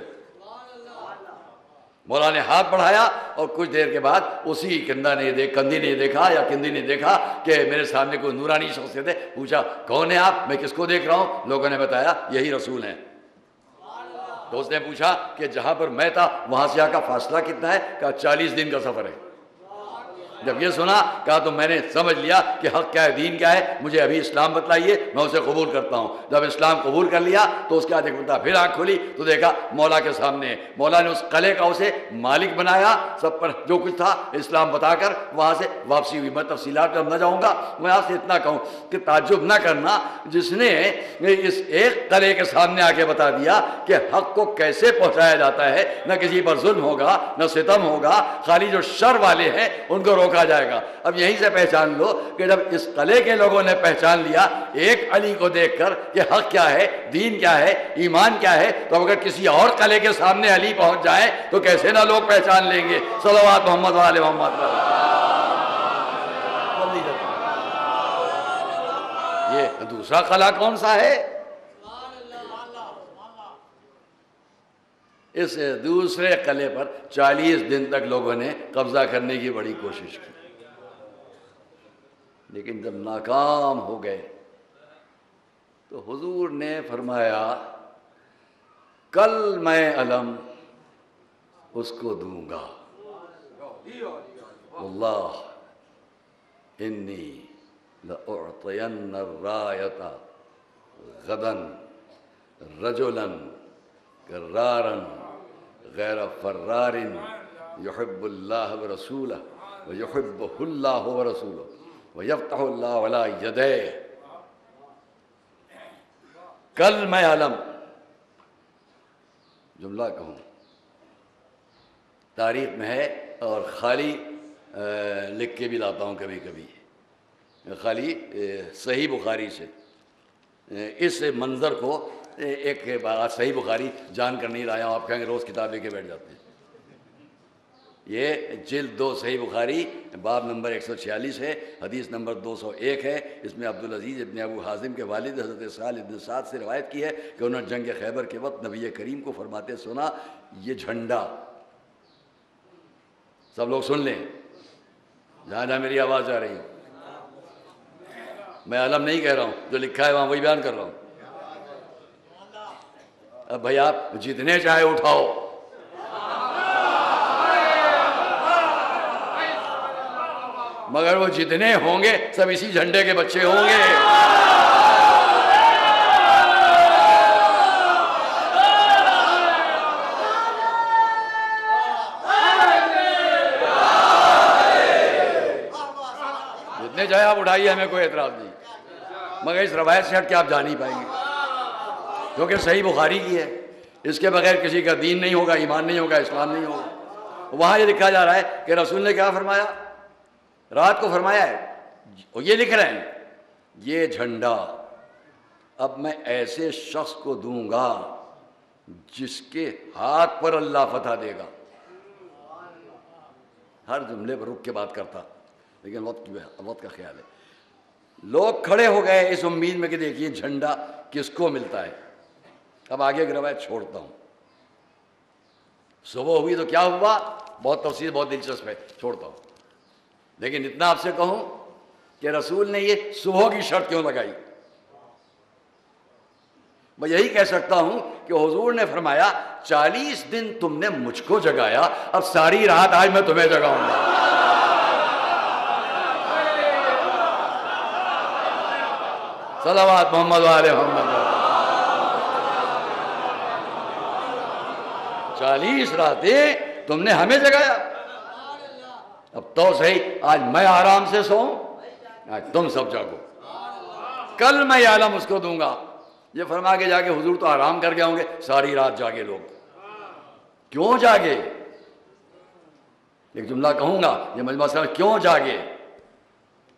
مولا نے ہاتھ بڑھایا اور کچھ دیر کے بعد اسی کندھی نے دیکھا یا کندھی نے دیکھا کہ میرے سامنے کوئی نورانی شخصیت ہے. پوچھا کون ہے آپ, میں کس کو دیکھ رہا ہوں. لوگوں نے بتایا یہی رسول ہیں. تو اس نے پوچھا کہ جہاں پر میں تھا وہاں سے یہاں کا فاصلہ کتنا ہے, کہا 40 دن کا سفر ہے. جب یہ سنا کہا تو میں نے سمجھ لیا کہ حق کیا ہے، دین کیا ہے، مجھے ابھی اسلام بتلائیے، میں اسے قبول کرتا ہوں۔ جب اسلام قبول کر لیا تو اس کے بعد ایک مرتبہ پھر آنکھ کھلی تو دیکھا مولا کے سامنے، مولا نے اس قلعے کا اسے مالک بنایا، سب پر جو کچھ تھا اسلام بتا کر وہاں سے واپسی ہوئی۔ میں تفصیلات میں نہ جاؤں گا، میں آپ سے اتنا کہوں کہ تعجب نہ کرنا جس نے اس ایک قلعے کے سامنے آ کے بتا دیا کہ حق کو کیسے پہنچایا جاتا ہے، نہ کسی پر ظلم ہوگا نہ ستم ہوگا، خالی جو شر والے ہیں ان کو روکا جائے گا۔ اب یہیں سے پہچان لو کہ جب اس قلعے کے لوگوں نے پہچان لیا ایک علی کو دیکھ کر کہ حق کیا ہے، دین کیا ہے، ایمان کیا ہے، تو اگر کسی اور قلعے کے سامنے علی پہنچ جائے تو کیسے نہ لوگ پہچان لیں گے۔ صلوات محمد و آل محمد۔ یہ دوسرا قلعہ کون سا ہے؟ اس دوسرے قلعے پر 40 دن تک لوگوں نے قبضہ کرنے کی بڑی کوشش کی، لیکن جب ناکام ہو گئے تو حضور نے فرمایا کل میں علم اس کو دوں گا، اللہ انی لأعطین الرایۃ غدا رجلا کرارا غیر فرار یحب اللہ ورسولہ ویحبہ اللہ ورسولہ ویفتح اللہ علی یدیہ۔ کل میں علم، جملہ کہوں تاریخ میں ہے اور خالی لکھ کے بھی لاتا ہوں کبھی کبھی، خالی صحیح بخاری سے اس منظر کو ایک بات صحیح بخاری جان کر نہیں لایا ہوں، آپ کہیں گے روز کتاب لے کے بیٹھ جاتے ہیں۔ یہ جلد 2 صحیح بخاری باب نمبر 146 ہے، حدیث نمبر 201 ہے۔ اس میں عبدالعزیز ابن ابو حازم کے والد حضرت سہل ابن سعد سے روایت کی ہے کہ انہوں نے جنگ خیبر کے وقت نبی کریم کو فرماتے سنا، یہ جھنڈا، سب لوگ سن لیں جہاں جہاں میری آواز آ رہی ہے، میں علم نہیں کہہ رہا ہوں، جو لکھا ہے وہاں وہی بیان کر رہا ہوں۔ اب بھائی آپ جتنے چاہے اٹھاؤ، مگر وہ جتنے ہوں گے سب اسی جھنڈے کے بچے ہوں گے۔ جتنے چاہے آپ اٹھائیے، ہمیں کوئی اعتراض نہیں، مگر اس روایت سے ہٹ کے آپ جا نہیں پائیں گے کیونکہ صحیح بخاری کی ہے، اس کے بغیر کسی کا دین نہیں ہوگا، ایمان نہیں ہوگا، اسلام نہیں ہوگا۔ وہاں یہ لکھا جا رہا ہے کہ رسول نے کیا فرمایا، رات کو فرمایا ہے، اور یہ لکھ رہے ہیں یہ جھنڈا اب میں ایسے شخص کو دوں گا جس کے ہاتھ پر اللہ فتح دے گا۔ ہر جملے پر رک کے بات کرتا، لیکن وقت کا خیال ہے۔ لوگ کھڑے ہو گئے اس امید میں کہ دیکھیے جھنڈا کس کو ملتا ہے۔ اب آگے کی روایت چھوڑتا ہوں۔ صبح ہوئی تو کیا ہوا، بہت تفصیل بہت دلچسپ ہے، چھوڑتا ہوں، لیکن اتنا آپ سے کہوں کہ رسول نے یہ صبح کی شرط کیوں لگائی؟ میں یہی کہہ سکتا ہوں کہ حضور نے فرمایا 40 دن تم نے مجھ کو جگایا، اب ساری رات آج میں تمہیں جگاؤں گا۔ صلوات محمد و آل محمد۔ 40 راتیں تم نے ہمیں جگایا، اب تو صحیح آج میں آرام سے سوؤں، آج تم سب جاگو، کل میں یہ عالم اس کو دوں گا۔ یہ فرما کے جا کے حضور تو آرام کر گئے ہوں گے، ساری رات جاگے لوگ، کیوں جاگے؟ ایک جملہ کہوں گا، یہ مجمع صاحب کیوں جاگے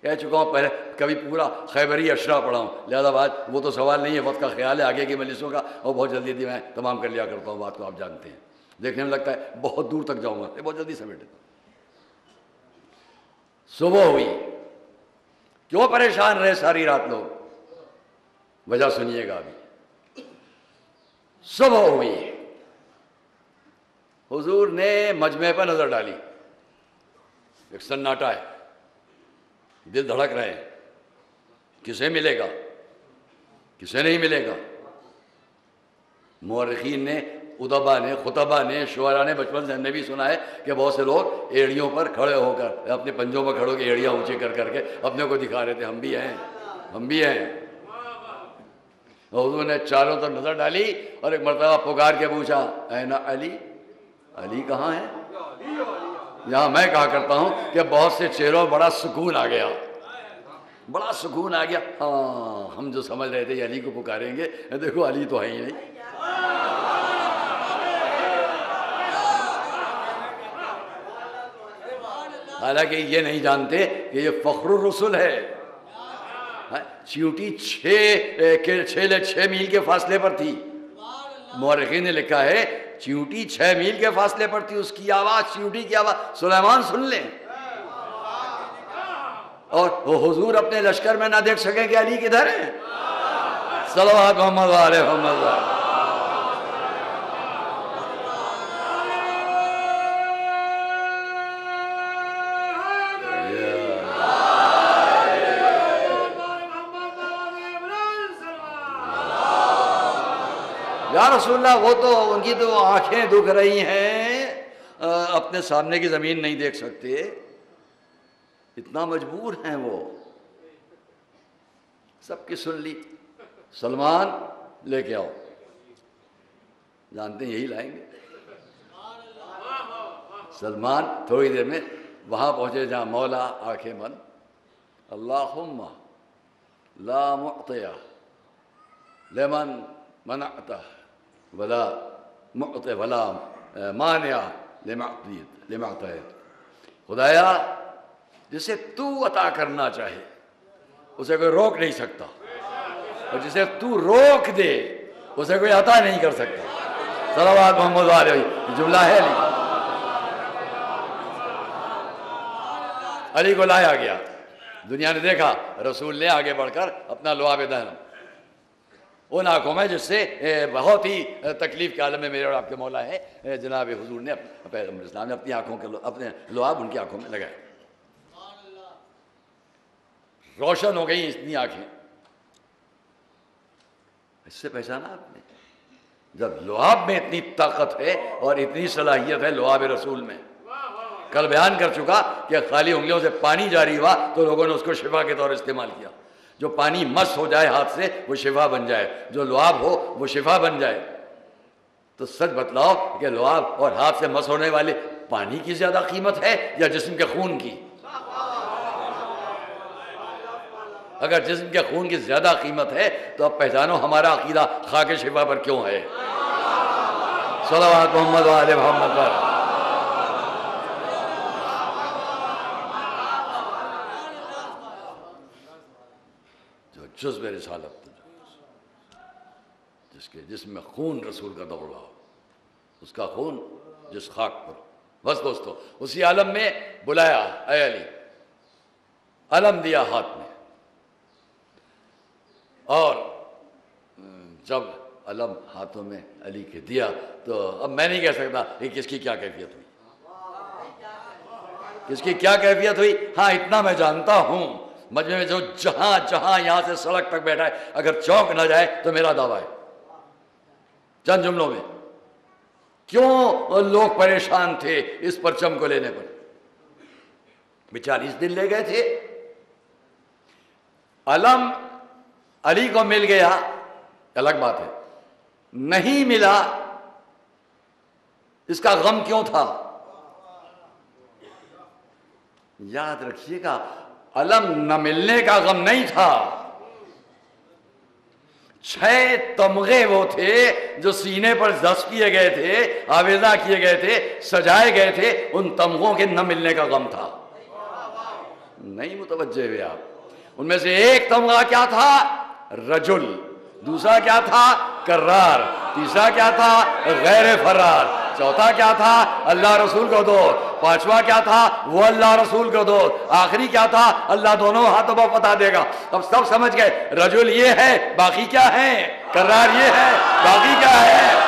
کہہ چکا ہوں پہلے، کبھی پورا خیبری اشرا پڑھا ہوں، لہذا بات وہ تو سوال نہیں ہے، وقت کا خیال ہے آگے کی مجلسوں کا، اور بہت جلدی میں تمام کر لیا کرتا ہوں بات کو، آپ جانتے ہیں، دیکھنے میں لگتا ہے بہت دور تک جاؤں گا، یہ بہت جلدی سمیٹ دیتا ہوں۔ صبح ہوئی، کیوں پریشان رہے ساری رات لوگ، وجہ سنیے گا ابھی۔ صبح ہوئی، حضور نے مجمع پر نظر ڈالی، ایک سناٹا ہے، دل دھڑک رہے ہیں، کسے ملے گا کسے نہیں ملے گا۔ مورخین نے ادبا نے خطبہ نے شعراء نے بچپن سے ہم نے بھی سنا ہے کہ بہت سے لوگ ایڑیوں پر کھڑے ہو کر اپنے پنجوں پر کھڑے ہو کے ایڑیاں اونچی کر کر کے اپنے کو دکھا رہے تھے ہم بھی ہیں ہم بھی ہیں. حضور نے چاروں طرف نظر ڈالی اور ایک مرتبہ پکار کے پوچھا اے نا علی, علی کہاں ہے؟ یہاں میں کہا کرتا ہوں کہ بہت سے چہروں بڑا سکون آ گیا, بڑا سکون آ گیا. ہاں ہم جو سمجھ رہے تھے علی کو پکاریں گے, دیکھو علی تو ہے ہی نہیں. حالانکہ یہ نہیں جانتے کہ یہ فخر الرسل ہے. چیونٹی 6 میل کے فاصلے پر تھی. مورخین نے لکھا ہے چیونٹی 6 میل کے فاصلے پر تھی. اس کی آواز, چیونٹی کی آواز سلیمان سن لیں, اور وہ حضور اپنے لشکر میں نہ دیکھ سکیں کہ علی کدھر ہے. صلوات محمد علیہ محمد. یا رسول اللہ وہ تو ان کی تو آنکھیں دکھ رہی ہیں, اپنے سامنے کی زمین نہیں دیکھ سکتے, اتنا مجبور ہیں وہ. سب کی سن لی. سلمان لے کے آؤ, جانتے ہیں یہی لائیں گے. سلمان تھوڑی دیر میں وہاں پہنچے جہاں مولا آنکھیں بند. اللہم لا معطی لمن منعت ولا معطی ولا مانع لما اعطیت. خدایا جسے تو عطا کرنا چاہے اسے کوئی روک نہیں سکتا, اور جسے تو روک دے اسے کوئی عطا نہیں کر سکتا. صلوات محمد علیہ. جملہ ہے علی کو لایا گیا. دنیا نے دیکھا رسول نے آگے بڑھ کر اپنا لعاب دہن ان آنکھوں میں جس سے بہت ہی تکلیف کے عالم میں میرے اور آپ کے مولا ہے جناب حضور نے پیغمبر اسلام نے اپنی آنکھوں کے اپنے لعاب ان کی آنکھوں میں لگائے. روشن ہو گئی اتنی آنکھیں. اس سے پہچانا آپ نے جب لعاب میں اتنی طاقت ہے اور اتنی صلاحیت ہے لعاب رسول میں. کل بیان کر چکا کہ خالی انگلیوں سے پانی جاری ہوا تو لوگوں نے اس کو شفا کے طور استعمال کیا. جو پانی مس ہو جائے ہاتھ سے وہ شفا بن جائے, جو لعاب ہو وہ شفا بن جائے. تو سچ بتلاؤ کہ لعاب اور ہاتھ سے مس ہونے والے پانی کی زیادہ قیمت ہے یا جسم کے خون کی؟ اگر جسم کے خون کی زیادہ قیمت ہے تو اب پہچانو ہمارا عقیدہ خاک شفا پر کیوں ہے. صلوات محمد و آل محمد پر. جذب رسالت جس کے جسم میں خون رسول کا دوڑ رہا ہو, اس کا خون جس خاک پر. بس دوستو اسی عالم میں بلایا اے علی, علم دیا ہاتھ میں, اور جب علم ہاتھوں میں علی کے دیا تو اب میں نہیں کہہ سکتا کہ کس کی کیا کیفیت ہوئی, کس کی کیا کیفیت ہوئی. ہاں اتنا میں جانتا ہوں مجمع میں جو جہاں جہاں یہاں سے سڑک تک بیٹھا ہے اگر چونک نہ جائے تو میرا دعویٰ ہے. چند جملوں میں کیوں لوگ پریشان تھے اس پرچم کو لینے پر. 40 دن لے گئے تھے. علم علی کو مل گیا الگ بات ہے, نہیں ملا اس کا غم کیوں تھا؟ یاد رکھیے گا علم نہ ملنے کا غم نہیں تھا. 6 تمغے وہ تھے جو سینے پر دست کیے گئے تھے, آویزہ کیے گئے تھے, سجائے گئے تھے. ان تمغوں کے نہ ملنے کا غم تھا. نہیں متوجہ ہوئے آپ. ان میں سے ایک تمغہ کیا تھا؟ رجل. دوسرا کیا تھا؟ کرار. تیسرا کیا تھا؟ غیر فرار. چوتھا کیا تھا؟ اللہ رسول کو دو. پانچواں کیا تھا؟ وہ اللہ رسول کو دو. آخری کیا تھا؟ اللہ دونوں ہاتھوں پر بتا دے گا. اب سب سمجھ گئے رجل یہ ہے, باقی کیا ہے؟ کرار یہ ہے, باقی کیا ہے؟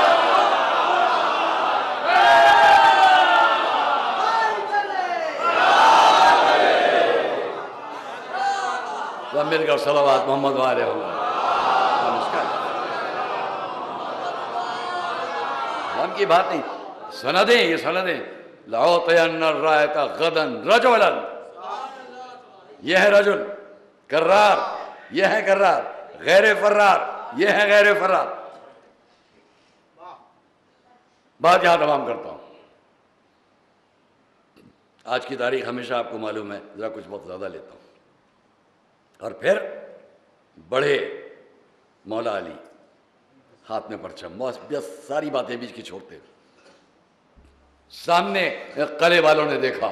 سب مل کر صلوات محمد علیہ وسلم. کی بات نہیں، سندیں، یہ سندیں، لأعطین الرایۃ غدا رجلا، یہ ہے رجل، کرار یہ ہے کرار، غیر فرار یہ ہے غیر فرار. بات یہاں تمام کرتا ہوں. آج کی تاریخ ہمیشہ آپ کو معلوم ہے، ذرا کچھ وقت زیادہ لیتا ہوں. اور پھر بڑھے مولا علی، ہاتھ میں پرچم، بس ساری باتیں بیچ کی چھوڑتے ہوئے. سامنے قلعے والوں نے دیکھا،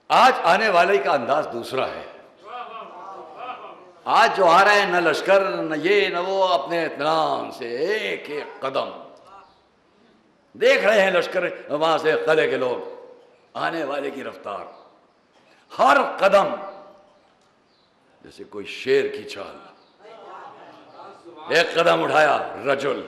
آج آنے والے کا انداز دوسرا ہے. آج جو آ رہے ہیں نہ لشکر نہ یہ نہ وہ، اپنے اطمینان سے ایک ایک قدم دیکھ رہے ہیں. لشکر وہاں سے قلعے کے لوگ، آنے والے کی رفتار، ہر قدم جیسے کوئی شیر کی چال. ایک قدم اٹھایا رجل،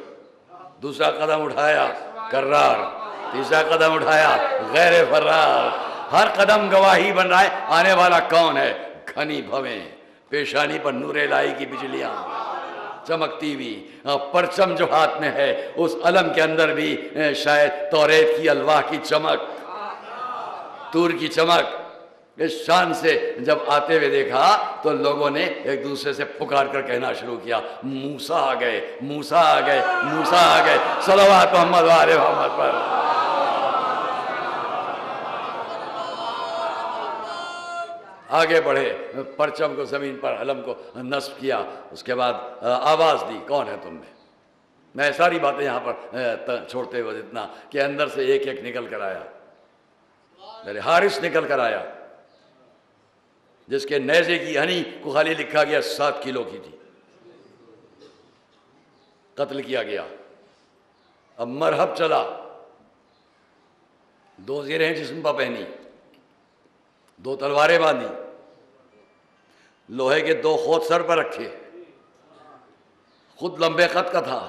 دوسرا قدم اٹھایا کرار، تیسرا قدم اٹھایا غیر فرار. ہر قدم گواہی بن رہا ہے آنے والا کون ہے. گھنی بھویں، پیشانی پر نور الہی کی بجلیاں چمکتی ہوئی، پرچم جو ہاتھ میں ہے اس علم کے اندر بھی شاید توریت کی الواح کی چمک، تور کی چمک. اس شان سے جب آتے ہوئے دیکھا تو لوگوں نے ایک دوسرے سے پکار کر کہنا شروع کیا، موسیٰ آ گئے، موسیٰ آ گئے، موسیٰ آ گئے. صلوات محمد و آل محمد پر. آگے بڑھے، پرچم کو زمین پر، علم کو نصب کیا. اس کے بعد آواز دی، کون ہے تم میں. میں ساری باتیں یہاں پر چھوڑتے ہوئے اتنا کہ اندر سے ایک ایک نکل کر آیا. میرے حارث نکل کر آیا، جس کے نیزے کی ہنی کو خالی لکھا گیا 7 کلو کی تھی. قتل کیا گیا. اب مرحب چلا، 2 زیریں جسم پر پہنی، 2 تلواریں باندھی، لوہے کے 2 خود سر پر رکھے، خود لمبے قد کا تھا.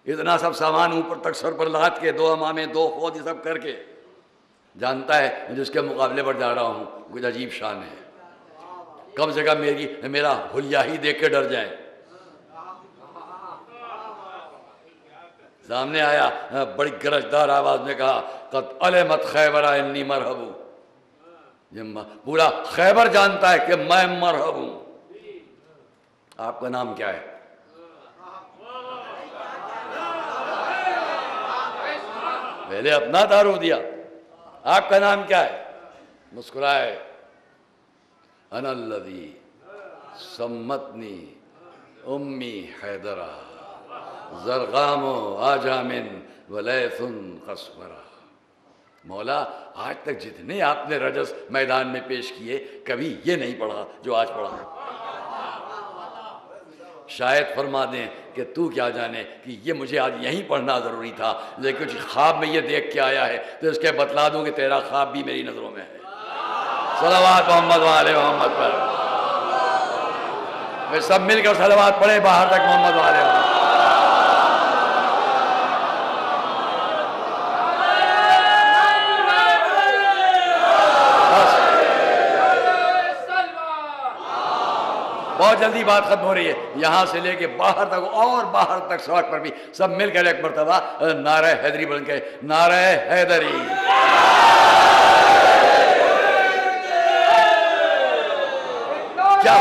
اتنا سب سامان اوپر تک سر پر لاد کے، 2 امامے، 2 خود، یہ سب کر کے. جانتا ہے جس کے مقابلے پر جا رہا ہوں کچھ عجیب شان ہے، کم سے کم میرا حلیہ ہی دیکھ کے ڈر جائیں. سامنے آیا، بڑی گرجدار آواز میں کہا، قد علمت خیبر انی مرحب. پورا خیبر جانتا ہے کہ میں مرحب ہوں. آپ کا نام کیا ہے؟ پہلے اپنا تعارف دیا، آپ کا نام کیا ہے؟ مسکرائے، انا الذی سمتنی امی حیدرہ زرغام آجام ولیث قصورہ. مولا آج تک جتنے آپ نے رجس میدان میں پیش کیے کبھی یہ نہیں پڑھا جو آج پڑھا. شاید فرما دیں کہ تو کیا جانے کہ یہ مجھے آج یہیں پڑھنا ضروری تھا، لیکن کچھ خواب میں یہ دیکھ کے آیا ہے تو اس کے بتلا دوں کہ تیرا خواب بھی میری نظروں میں ہے. صلوات محمد و آل محمد پر. میں سب مل کر صلوات پڑھیں باہر تک محمد و آل محمد. بہت جلدی بات ختم ہو رہی ہے، یہاں سے لے کے باہر تک اور باہر تک سڑک پر بھی سب مل کر ایک مرتبہ نعرہ حیدری بن کے، نعرہ حیدری. کیا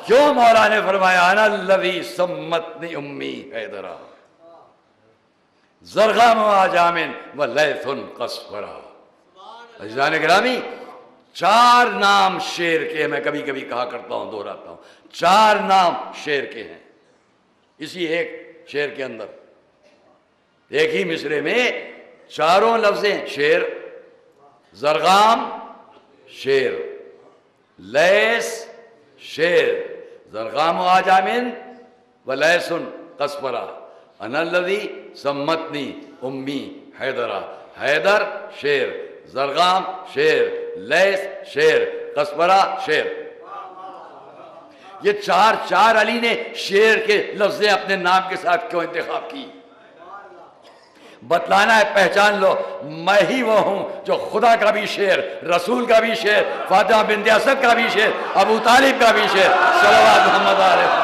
کیوں مولا نے فرمایا انا الذی سمتنی امی حیدرہ زرغام آجام ولیث قصورہ. عزیزان گرامی، 4 نام شیر کے، میں کبھی کبھی کہا کرتا ہوں، دہراتا ہوں، 4 نام شیر کے ہیں اسی ایک شیر کے اندر. ایک ہی مصرے میں 4 لفظیں، شیر، زرغام شیر، لیث شیر، زرغام آجام ولیث قصورہ. انا الذی سمتنی امی حیدرہ. حیدر شیر، زرغام شیر، لیث شیر، قصورہ شیر. یہ 4 علی نے شیر کے لفظیں اپنے نام کے ساتھ کیوں انتخاب کی؟ بتلانا ہے پہچان لو میں ہی وہ ہوں جو خدا کا بھی شیر، رسول کا بھی شیر، فاطمہ بنت اسد کا بھی شیر، ابو طالب کا بھی شیر، صلوات محمد علیہ۔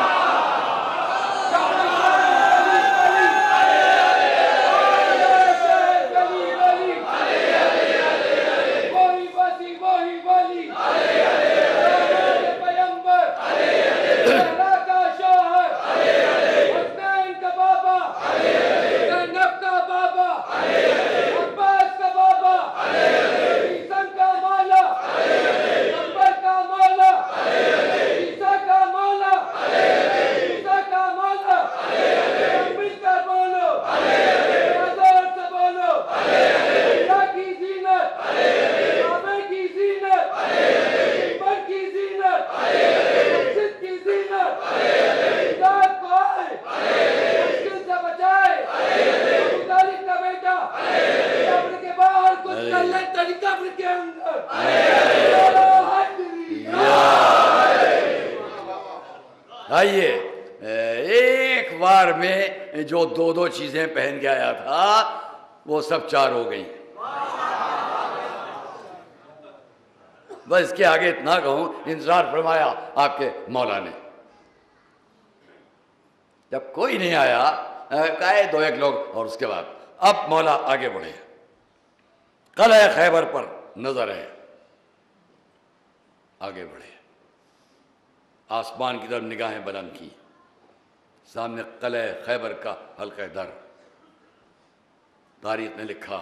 آئیے ایک بار میں جو دو دو چیزیں پہن کے آیا تھا وہ سب چار ہو گئی۔ بس اس کے آگے اتنا کہوں، انتظار فرمایا آپ کے مولا نے۔ جب کوئی نہیں آیا، کہے دو ایک لوگ، اور اس کے بعد اب مولا آگے بڑھے، قلعہ خیبر پر نظر ہے، آگے بڑھے، آسمان کی طرف نگاہیں بلند کی، سامنے قلعہ خیبر کا حلقہ در، تاریخ نے لکھا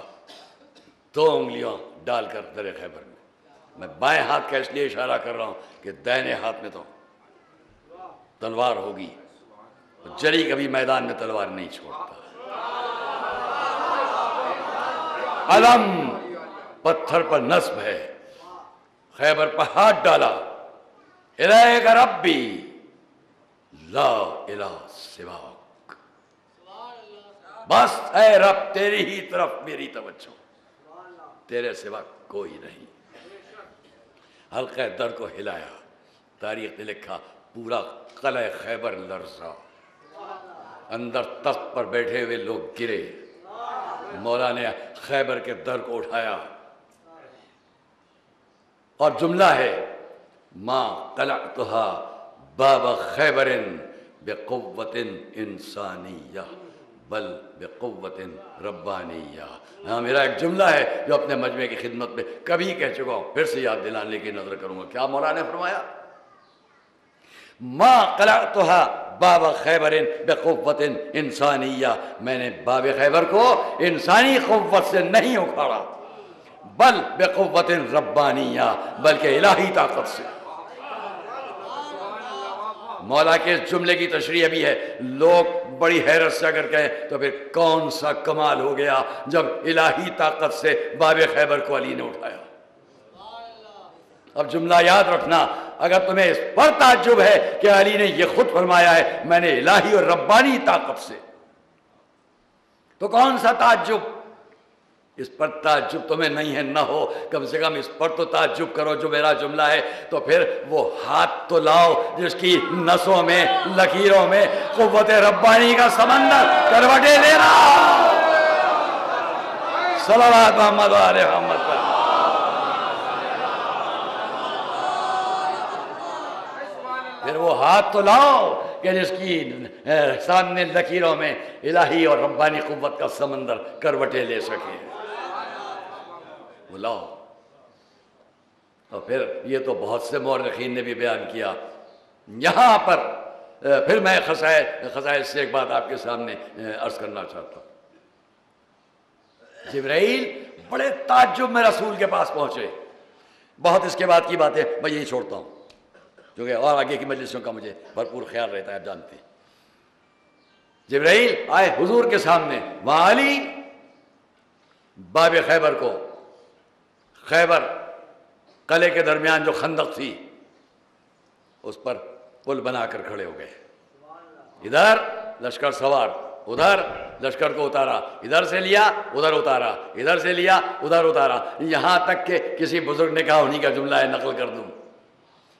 2 انگلیاں ڈال کر در خیبر میں۔ میں بائیں ہاتھ کا اس لیے اشارہ کر رہا ہوں کہ دائیں ہاتھ میں تو تلوار ہوگی، جری کبھی میدان میں تلوار نہیں چھوڑتا۔ علم پتھر پر نصب ہے، خیبر پر ہاتھ ڈالا، الیک ربی لا الہ سواک، بس اے رب تیری ہی طرف میری توجہ، تیرے سوا کوئی نہیں۔ حلقہ در کو ہلایا، تاریخ نے لکھا پورا قلعہ خیبر لرزا، اندر تخت پر بیٹھے ہوئے لوگ گرے، مولا نے خیبر کے در کو اٹھایا اور جملہ ہے ما قلعتها باب خیبر بقوت انسانیہ بل بقوت ربانیہ۔ ہاں میرا ایک جملہ ہے جو اپنے مجمع کی خدمت میں کبھی کہہ چکا ہوں، پھر سے یاد دلانے کی نظر کروں گا۔ کیا مولا نے فرمایا؟ ما قلعتها باب خیبر بقوت انسانیہ، میں نے باب خیبر کو انسانی قوت سے نہیں اکھاڑا، بل بقوت ربانیہ، بلکہ الہی طاقت سے۔ مولا کے اس جملے کی تشریح بھی ہے، لوگ بڑی حیرت سے اگر کہیں تو پھر کون سا کمال ہو گیا جب الہی طاقت سے باب خیبر کو علی نے اٹھایا۔ اب جملہ یاد رکھنا، اگر تمہیں اس پر تعجب ہے کہ علی نے یہ خود فرمایا ہے میں نے الہی اور ربانی طاقت سے، تو کون سا تعجب؟ اس پر تعجب تمہیں نہیں ہے، نہ ہو، کم سے کم اس پر تو تعجب کرو جو میرا جملہ ہے۔ تو پھر وہ ہاتھ تو لاؤ جس کی نسوں میں، لکیروں میں قوت ربانی کا سمندر کروٹیں لے رہا۔ صلوات محمد و آل محمد پر۔ پھر وہ ہاتھ تو لاؤ کہ جس کی سامنے لکیروں میں الہی اور ربانی قوت کا سمندر کروٹیں لے سکے، وہ لاؤ۔ اور پھر یہ تو بہت سے مورخین نے بھی بیان کیا، یہاں پر پھر میں خصائص سے ایک بات آپ کے سامنے عرض کرنا چاہتا ہوں۔ جبرائیل بڑے تعجب میں رسول کے پاس پہنچے، بہت اس کے بعد کی باتیں میں یہی چھوڑتا ہوں کیونکہ اور آگے کی مجلسوں کا مجھے بھرپور خیال رہتا ہے، آپ جانتے ہیں۔ جبرائیل آئے حضور کے سامنے، وہاں علی باب خیبر کو، خیبر قلعے کے درمیان جو خندق تھی اس پر پل بنا کر کھڑے ہو گئے، ادھر لشکر سوار، ادھر لشکر کو اتارا، ادھر سے لیا ادھر اتارا، ادھر سے لیا ادھر اتارا، یہاں تک کہ کسی بزرگ نے کہا، انہی کا جملہ ہے نقل کر دوں،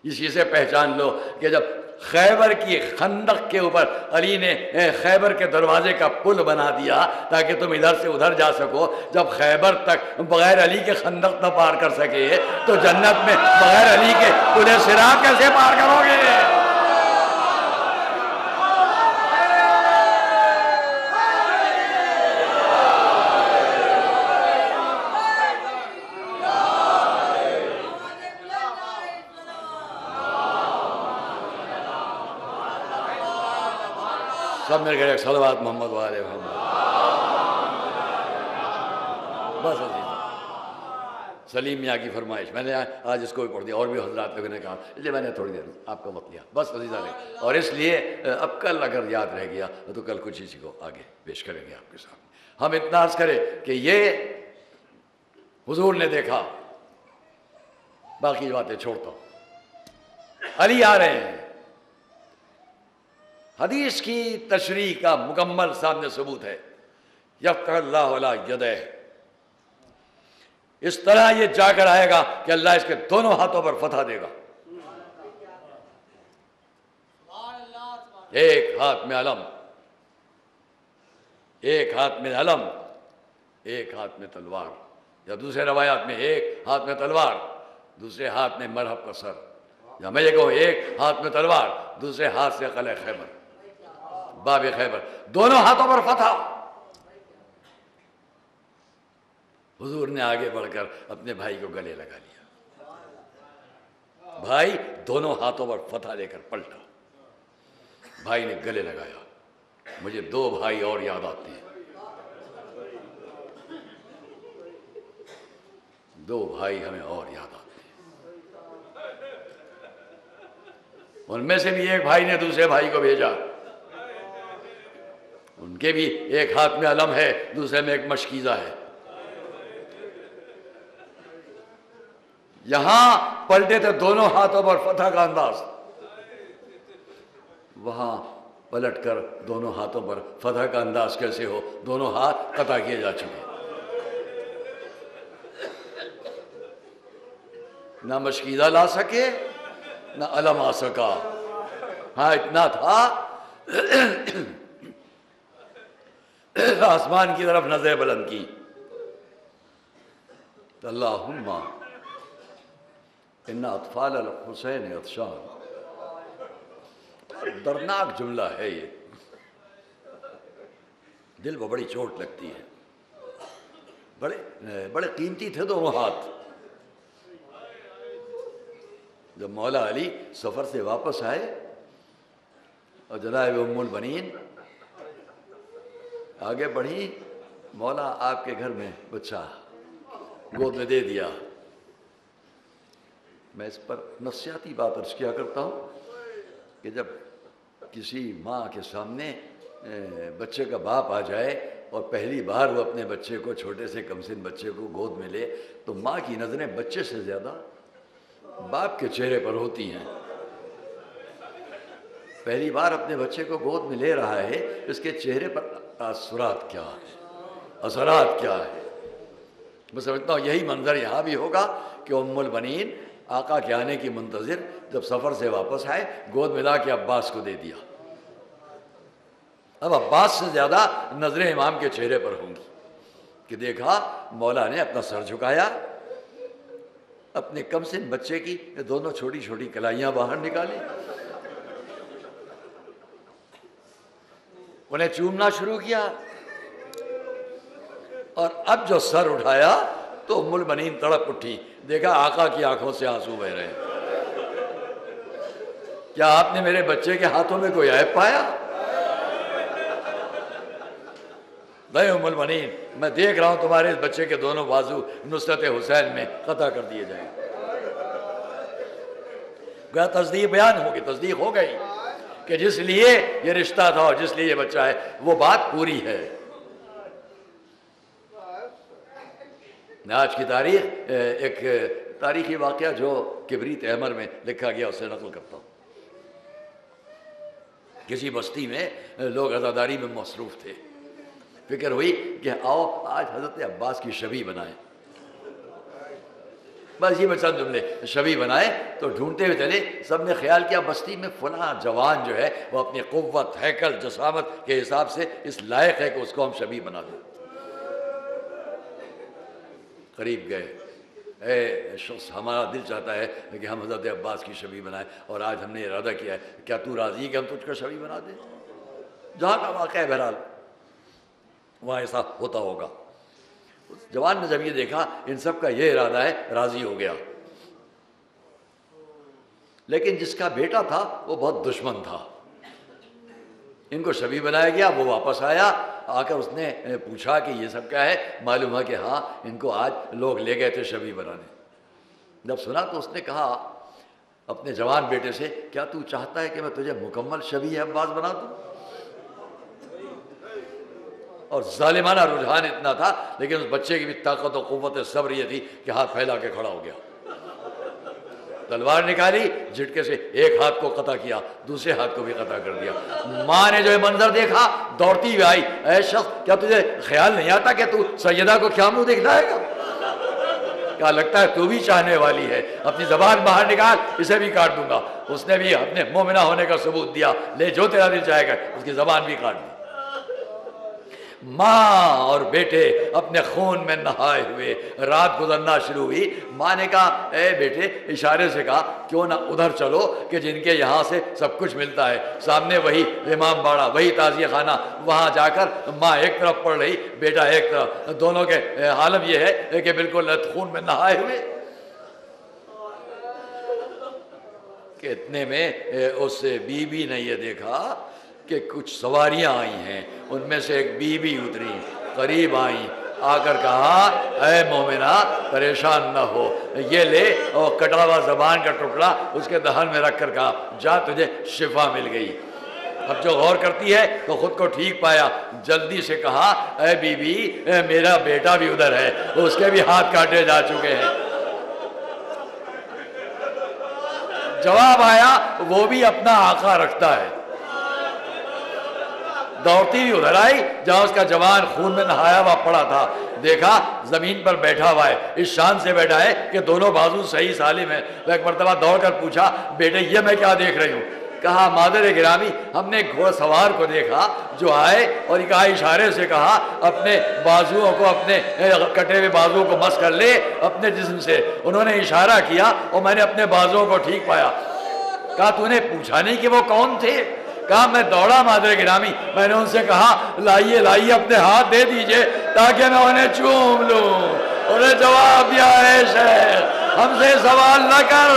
اسی سے پہچان لو کہ جب خیبر کی خندق کے اوپر علی نے خیبر کے دروازے کا پل بنا دیا تاکہ تم ادھر سے ادھر جا سکو. جب خیبر تک بغیر علی کے خندق نہ پار کر سکے تو جنت میں بغیر علی کے پل صراط کیسے پار کرو گے؟ سب میرے گھر ایک صلوات محمد والے محمد. بس عزیز سلیم میاں کی فرمائش، میں نے آج اس کو بھی پڑھ دیا، اور بھی حضرات لوگوں نے کہا، اس لیے میں نے تھوڑی دیر آپ کا وقت لیا. بس عزیزہ نے، اور اس لیے اب کل اگر یاد رہ گیا تو کل کچھ اسی کو آگے پیش کریں گے آپ کے سامنے. ہم اتنا عرض کریں کہ یہ حضور نے دیکھا، باقی باتیں چھوڑتا ہوں. علی آ رہے ہیں، حدیث کی تشریح کا مکمل سامنے ثبوت ہے. یفتح اللہ علی یدہ، اس طرح یہ جا کر آئے گا کہ اللہ اس کے دونوں ہاتھوں پر فتح دے گا. ایک ہاتھ میں علم، ایک ہاتھ میں علم، ایک ہاتھ میں تلوار، یا دوسرے روایات میں ایک ہاتھ میں تلوار، دوسرے ہاتھ میں مرہب کا سر، یا میں یہ کہوں ایک ہاتھ میں تلوار، دوسرے ہاتھ سے قلعہ خیبر، باب خیبر، دونوں ہاتھوں پر فتح. حضور نے آگے بڑھ کر اپنے بھائی کو گلے لگا لیا. بھائی دونوں ہاتھوں پر فتح لے کر پلٹا. بھائی نے گلے لگایا. مجھے دو بھائی اور یاد آتے ہیں، دو بھائی ہمیں اور یاد آتے ہیں. ان میں سے بھی ایک بھائی نے دوسرے بھائی کو بھیجا، ان کے بھی ایک ہاتھ میں علم ہے، دوسرے میں ایک مشکیزہ ہے. یہاں پلٹے تھے دونوں ہاتھوں پر فتح کا انداز، وہاں پلٹ کر دونوں ہاتھوں پر فتح کا انداز کیسے ہو؟ دونوں ہاتھ قطع کیے جا چکے، نہ مشکیزہ لا سکے نہ علم آ سکا. ہاں اتنا تھا، آسمان کی طرف نظر بلند کی، اللہم ان اطفال الحسین عطشان. دردناک جملہ ہے یہ، دل کو بڑی چوٹ لگتی ہے. بڑے قیمتی تھے دونوں ہاتھ. جب مولا علی سفر سے واپس آئے اور جناب ام البنین آگے بڑھی، مولا آپ کے گھر میں بچہ گود میں دے دیا. میں اس پر نفسیاتی بات عرض کیا کرتا ہوں کہ جب کسی ماں کے سامنے بچے کا باپ آ جائے اور پہلی بار وہ اپنے بچے کو، چھوٹے سے کم سن بچے کو گود میں لے، تو ماں کی نظریں بچے سے زیادہ باپ کے چہرے پر ہوتی ہیں. پہلی بار اپنے بچے کو گود میں لے رہا ہے، اس کے چہرے پر تاثرات کیا ہے، اثرات کیا ہے. میں سمجھتا ہوں یہی منظر یہاں بھی ہوگا کہ ام البنین آقا کے آنے کی منتظر جب سفر سے واپس آئے، گود ملا کے عباس کو دے دیا. اب عباس سے زیادہ نظریں امام کے چہرے پر ہوں گی کہ دیکھا مولا نے اپنا سر جھکایا، اپنے کم سن بچے کی دونوں چھوٹی چھوٹی کلائیاں باہر نکالی، انہیں چومنا شروع کیا. اور اب جو سر اٹھایا تو ام البنین تڑپ اٹھی، دیکھا آقا کی آنکھوں سے آنسو بہ رہے ہیں. کیا آپ نے میرے بچے کے ہاتھوں میں کوئی عیب پایا؟ نہیں ام البنین، میں دیکھ رہا ہوں تمہارے اس بچے کے دونوں بازو نصرت حسین میں قطع کر دیے جائیں. گویا تصدیق بیان ہوگی، تصدیق ہو گئی کہ جس لیے یہ رشتہ تھا اور جس لیے یہ بچہ ہے وہ بات پوری ہے. آج کی تاریخ ایک تاریخی واقعہ جو کبریت احمر میں لکھا گیا اسے نقل کرتا ہوں. کسی بستی میں لوگ عزاداری میں مصروف تھے. فکر ہوئی کہ آؤ آج حضرت عباس کی شبیہ بنائیں. بس یہ میں چند جملے شبیہ بنائے تو ڈھونڈتے ہوئے چلے. سب نے خیال کیا بستی میں فلاں جوان جو ہے وہ اپنی قوت، ہیکل، جسامت کے حساب سے اس لائق ہے کہ اس کو ہم شبیہ بنا دیں. قریب گئے. اے شخص، ہمارا دل چاہتا ہے کہ ہم حضرت عباس کی شبیہ بنائیں، اور آج ہم نے ارادہ کیا ہے، کیا تو راضی ہے کہ ہم تجھ کا شبیہ بنا دیں؟ جہاں کا واقعہ ہے بہرحال وہاں ایسا ہوتا ہوگا. جوان نے جب یہ دیکھا ان سب کا یہ ارادہ ہے، راضی ہو گیا. لیکن جس کا بیٹا تھا وہ بہت دشمن تھا. ان کو شبیہ بنایا گیا، وہ واپس آیا. آ کر اس نے پوچھا کہ یہ سب کیا ہے؟ معلوم ہے کہ ہاں ان کو آج لوگ لے گئے تھے شبیہ بنانے. جب سنا تو اس نے کہا اپنے جوان بیٹے سے، کیا تو چاہتا ہے کہ میں تجھے مکمل شبیہ عباس بنا دوں؟ اور ظالمانہ رجحان اتنا تھا، لیکن اس بچے کی بھی طاقت و قوت صبر یہ تھی کہ ہاتھ پھیلا کے کھڑا ہو گیا. تلوار نکالی، جھٹکے سے ایک ہاتھ کو قطع کیا، دوسرے ہاتھ کو بھی قطع کر دیا. ماں نے جو منظر دیکھا دوڑتی ہوئی آئی. اے شخص، کیا تجھے خیال نہیں آتا کہ تو سیدہ کو کیا منہ دکھلائے گا؟ کیا لگتا ہے تو بھی چاہنے والی ہے؟ اپنی زبان باہر نکال، اسے بھی کاٹ دوں گا. اس نے بھی اپنے مومنہ ہونے کا ثبوت دیا، لے جو تیرا دل چاہے گا. اس کی زبان بھی کاٹ دی. ماں اور بیٹے اپنے خون میں نہائے ہوئے رات گزرنا شروع ہوئی. ماں نے کہا اے بیٹے، اشارے سے کہا کیوں نہ ادھر چلو کہ جن کے یہاں سے سب کچھ ملتا ہے. سامنے وہی امام باڑہ، وہی تعزیہ خانہ. وہاں جا کر ماں ایک طرف پڑھ رہی، بیٹا ایک طرف. دونوں کے عالم یہ ہے کہ بالکل خون میں نہائے ہوئے. کہ اتنے میں اس بی بی نے یہ دیکھا کہ کچھ سواریاں آئی ہیں. ان میں سے ایک بی بی اتری، قریب آئیں، آ کر کہا اے مومنہ پریشان نہ ہو، یہ لے. اور کٹا ہوا زبان کا ٹکڑا اس کے دہن میں رکھ کر کہا جا تجھے شفا مل گئی. اب جو غور کرتی ہے تو خود کو ٹھیک پایا. جلدی سے کہا اے بی بی میرا بیٹا بھی ادھر ہے، اس کے بھی ہاتھ کاٹے جا چکے ہیں. جواب آیا وہ بھی اپنا آقا رکھتا ہے. دوڑتی ہوئی ادھر آئی جہاں اس کا جوان خون میں نہایا ہوا پڑا تھا. دیکھا زمین پر بیٹھا ہوا ہے، اس شان سے بیٹھا ہے کہ دونوں بازو صحیح سالم ہے. تو ایک مرتبہ دوڑ کر پوچھا بیٹے یہ میں کیا دیکھ رہی ہوں؟ کہا مادر گرامی، ہم نے ایک گھوڑا سوار کو دیکھا جو آئے اور کہا اشارے سے کہا اپنے بازوؤں کو، اپنے کٹے ہوئے بازوؤں کو مس کر لے اپنے جسم سے. انہوں نے اشارہ کیا اور میں نے اپنے بازوؤں کو ٹھیک پایا. کہا تو نے پوچھا نہیں کہ وہ کون تھے؟ کہا میں دوڑا مادر گرامی، میں نے ان سے کہا لائیے لائیے اپنے ہاتھ دے دیجئے تاکہ میں انہیں چوم لوں. انہیں جواب دیا اے شیخ ہم سے سوال نہ کر،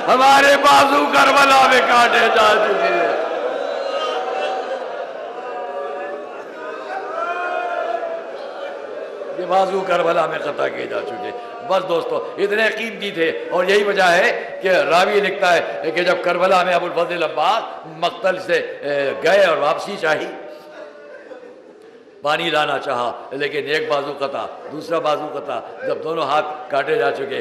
ہمارے بازو کربلا میں کاٹے جا چکے ہیں. یہ بازو کربلا میں قطع کیے جا چکے. بس دوستو اتنے قیمتی تھے. اور یہی وجہ ہے کہ راوی لکھتا ہے کہ جب کربلا میں ابو الفضل عباس مقتل سے گئے اور واپسی چاہی، پانی لانا چاہا لیکن ایک بازو قطع، دوسرا بازو قطع. جب دونوں ہاتھ کاٹے جا چکے،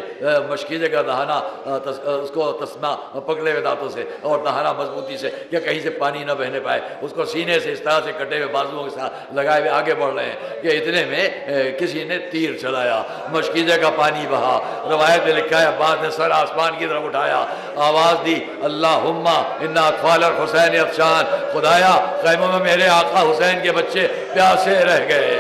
مشکیزے کا دہانہ اس کو تسمہ پکڑے ہوئے دانتوں سے اور دہانہ مضبوطی سے کہ کہیں سے پانی نہ بہنے پائے، اس کو سینے سے اس طرح سے کٹے ہوئے بازوؤں کے ساتھ لگائے ہوئے آگے بڑھ رہے ہیں کہ اتنے میں کسی نے تیر چلایا، مشکیزے کا پانی بہا. روایت میں لکھا ہے عباس نے سر آسمان کی طرف اٹھایا، آواز دی اللہم انا اطفال الحسین عطشان، خدایا خیموں میں میرے آقا حسین کے بچے پیاسے رہ گئے.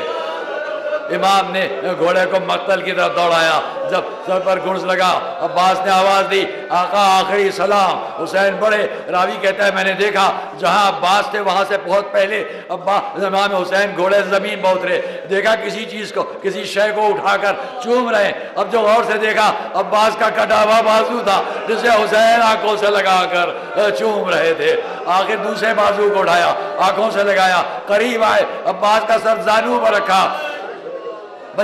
امام نے گھوڑے کو مقتل کی طرف دوڑایا. جب سر پر گرز لگا عباس نے آواز دی آقا آخری سلام. حسین بڑے. راوی کہتا ہے میں نے دیکھا جہاں عباس تھے وہاں سے بہت پہلے امام حسین گھوڑے زمین پہ اترے. دیکھا کسی چیز کو، کسی شے کو اٹھا کر چوم رہے. اب جو غور سے دیکھا عباس کا کٹا ہوا بازو تھا جسے حسین آنکھوں سے لگا کر چوم رہے تھے. آخر دوسرے بازو کو اٹھایا، آنکھوں سے لگایا، قریب آئے، عباس کا سر زانو پر رکھا،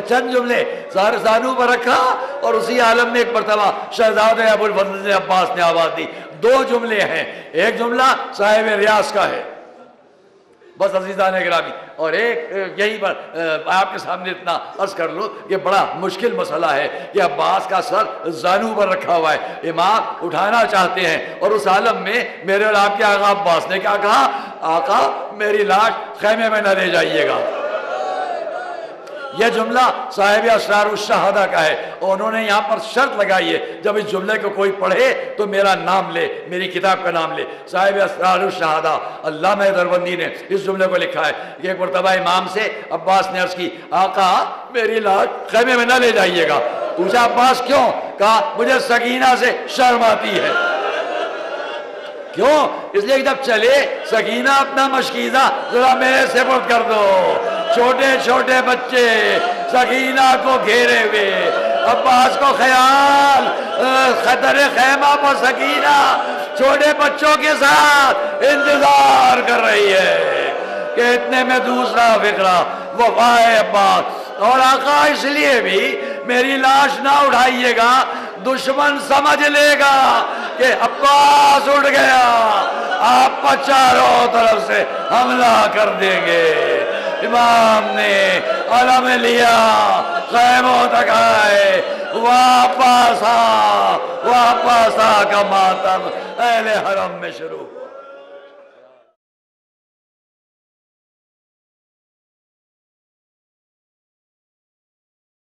چند جملے سر زانو پر رکھا. اور اسی عالم میں ایک مرتبہ شہزادہ ابو الفضل نے عباس نے آواز دی. دو جملے ہیں، ایک جملہ صاحب ریاض کا ہے بس عزیزان گرامی، اور ایک یہیں پر آپ کے سامنے اتنا عرض کر لوں کہ بڑا مشکل مسئلہ ہے کہ عباس کا سر زانو پر رکھا ہوا ہے، امام اٹھانا چاہتے ہیں. اور اس عالم میں میرے اور آپ کے آقا عباس نے کیا کہا؟ آقا میری لاش خیمے میں نہ لے جائیے گا. یہ جملہ صاحب اسرار الشہادہ کا ہے، اور انہوں نے یہاں پر شرط لگائی ہے جب اس جملے کو کوئی پڑھے تو میرا نام لے، میری کتاب کا نام لے۔ صاحب اسرار الشہادہ علامہ دیوبندی نے اس جملے کو لکھا ہے کہ ایک مرتبہ امام سے عباس نے عرض کی آقا میری لاش خیمے میں نہ لے جائیے گا۔ پوچھا عباس کیوں؟ کہا مجھے سکینہ سے شرم آتی ہے۔ کیوں؟ اس لیے کہ جب چلے سکینہ اپنا مشکیزہ ذرا میرے سپرد کر دو۔ چھوٹے چھوٹے بچے سکینہ کو گھیرے ہوئے، عباس کو خیال خطر خیمہ پر سکینہ چھوٹے بچوں کے ساتھ انتظار کر رہی ہے کہ اتنے میں دوسرا فقرہ وفائے عباس۔ اور آقا اس لیے بھی میری لاش نہ اٹھائیے گا، دشمن سمجھ لے گا کہ عباس اٹھ گیا، آپ پر چاروں طرف سے حملہ کر دیں گے۔ امام نے علم لیا، خیموں تک آئے، واپس آ کا ماتم اہل حرم میں شروع۔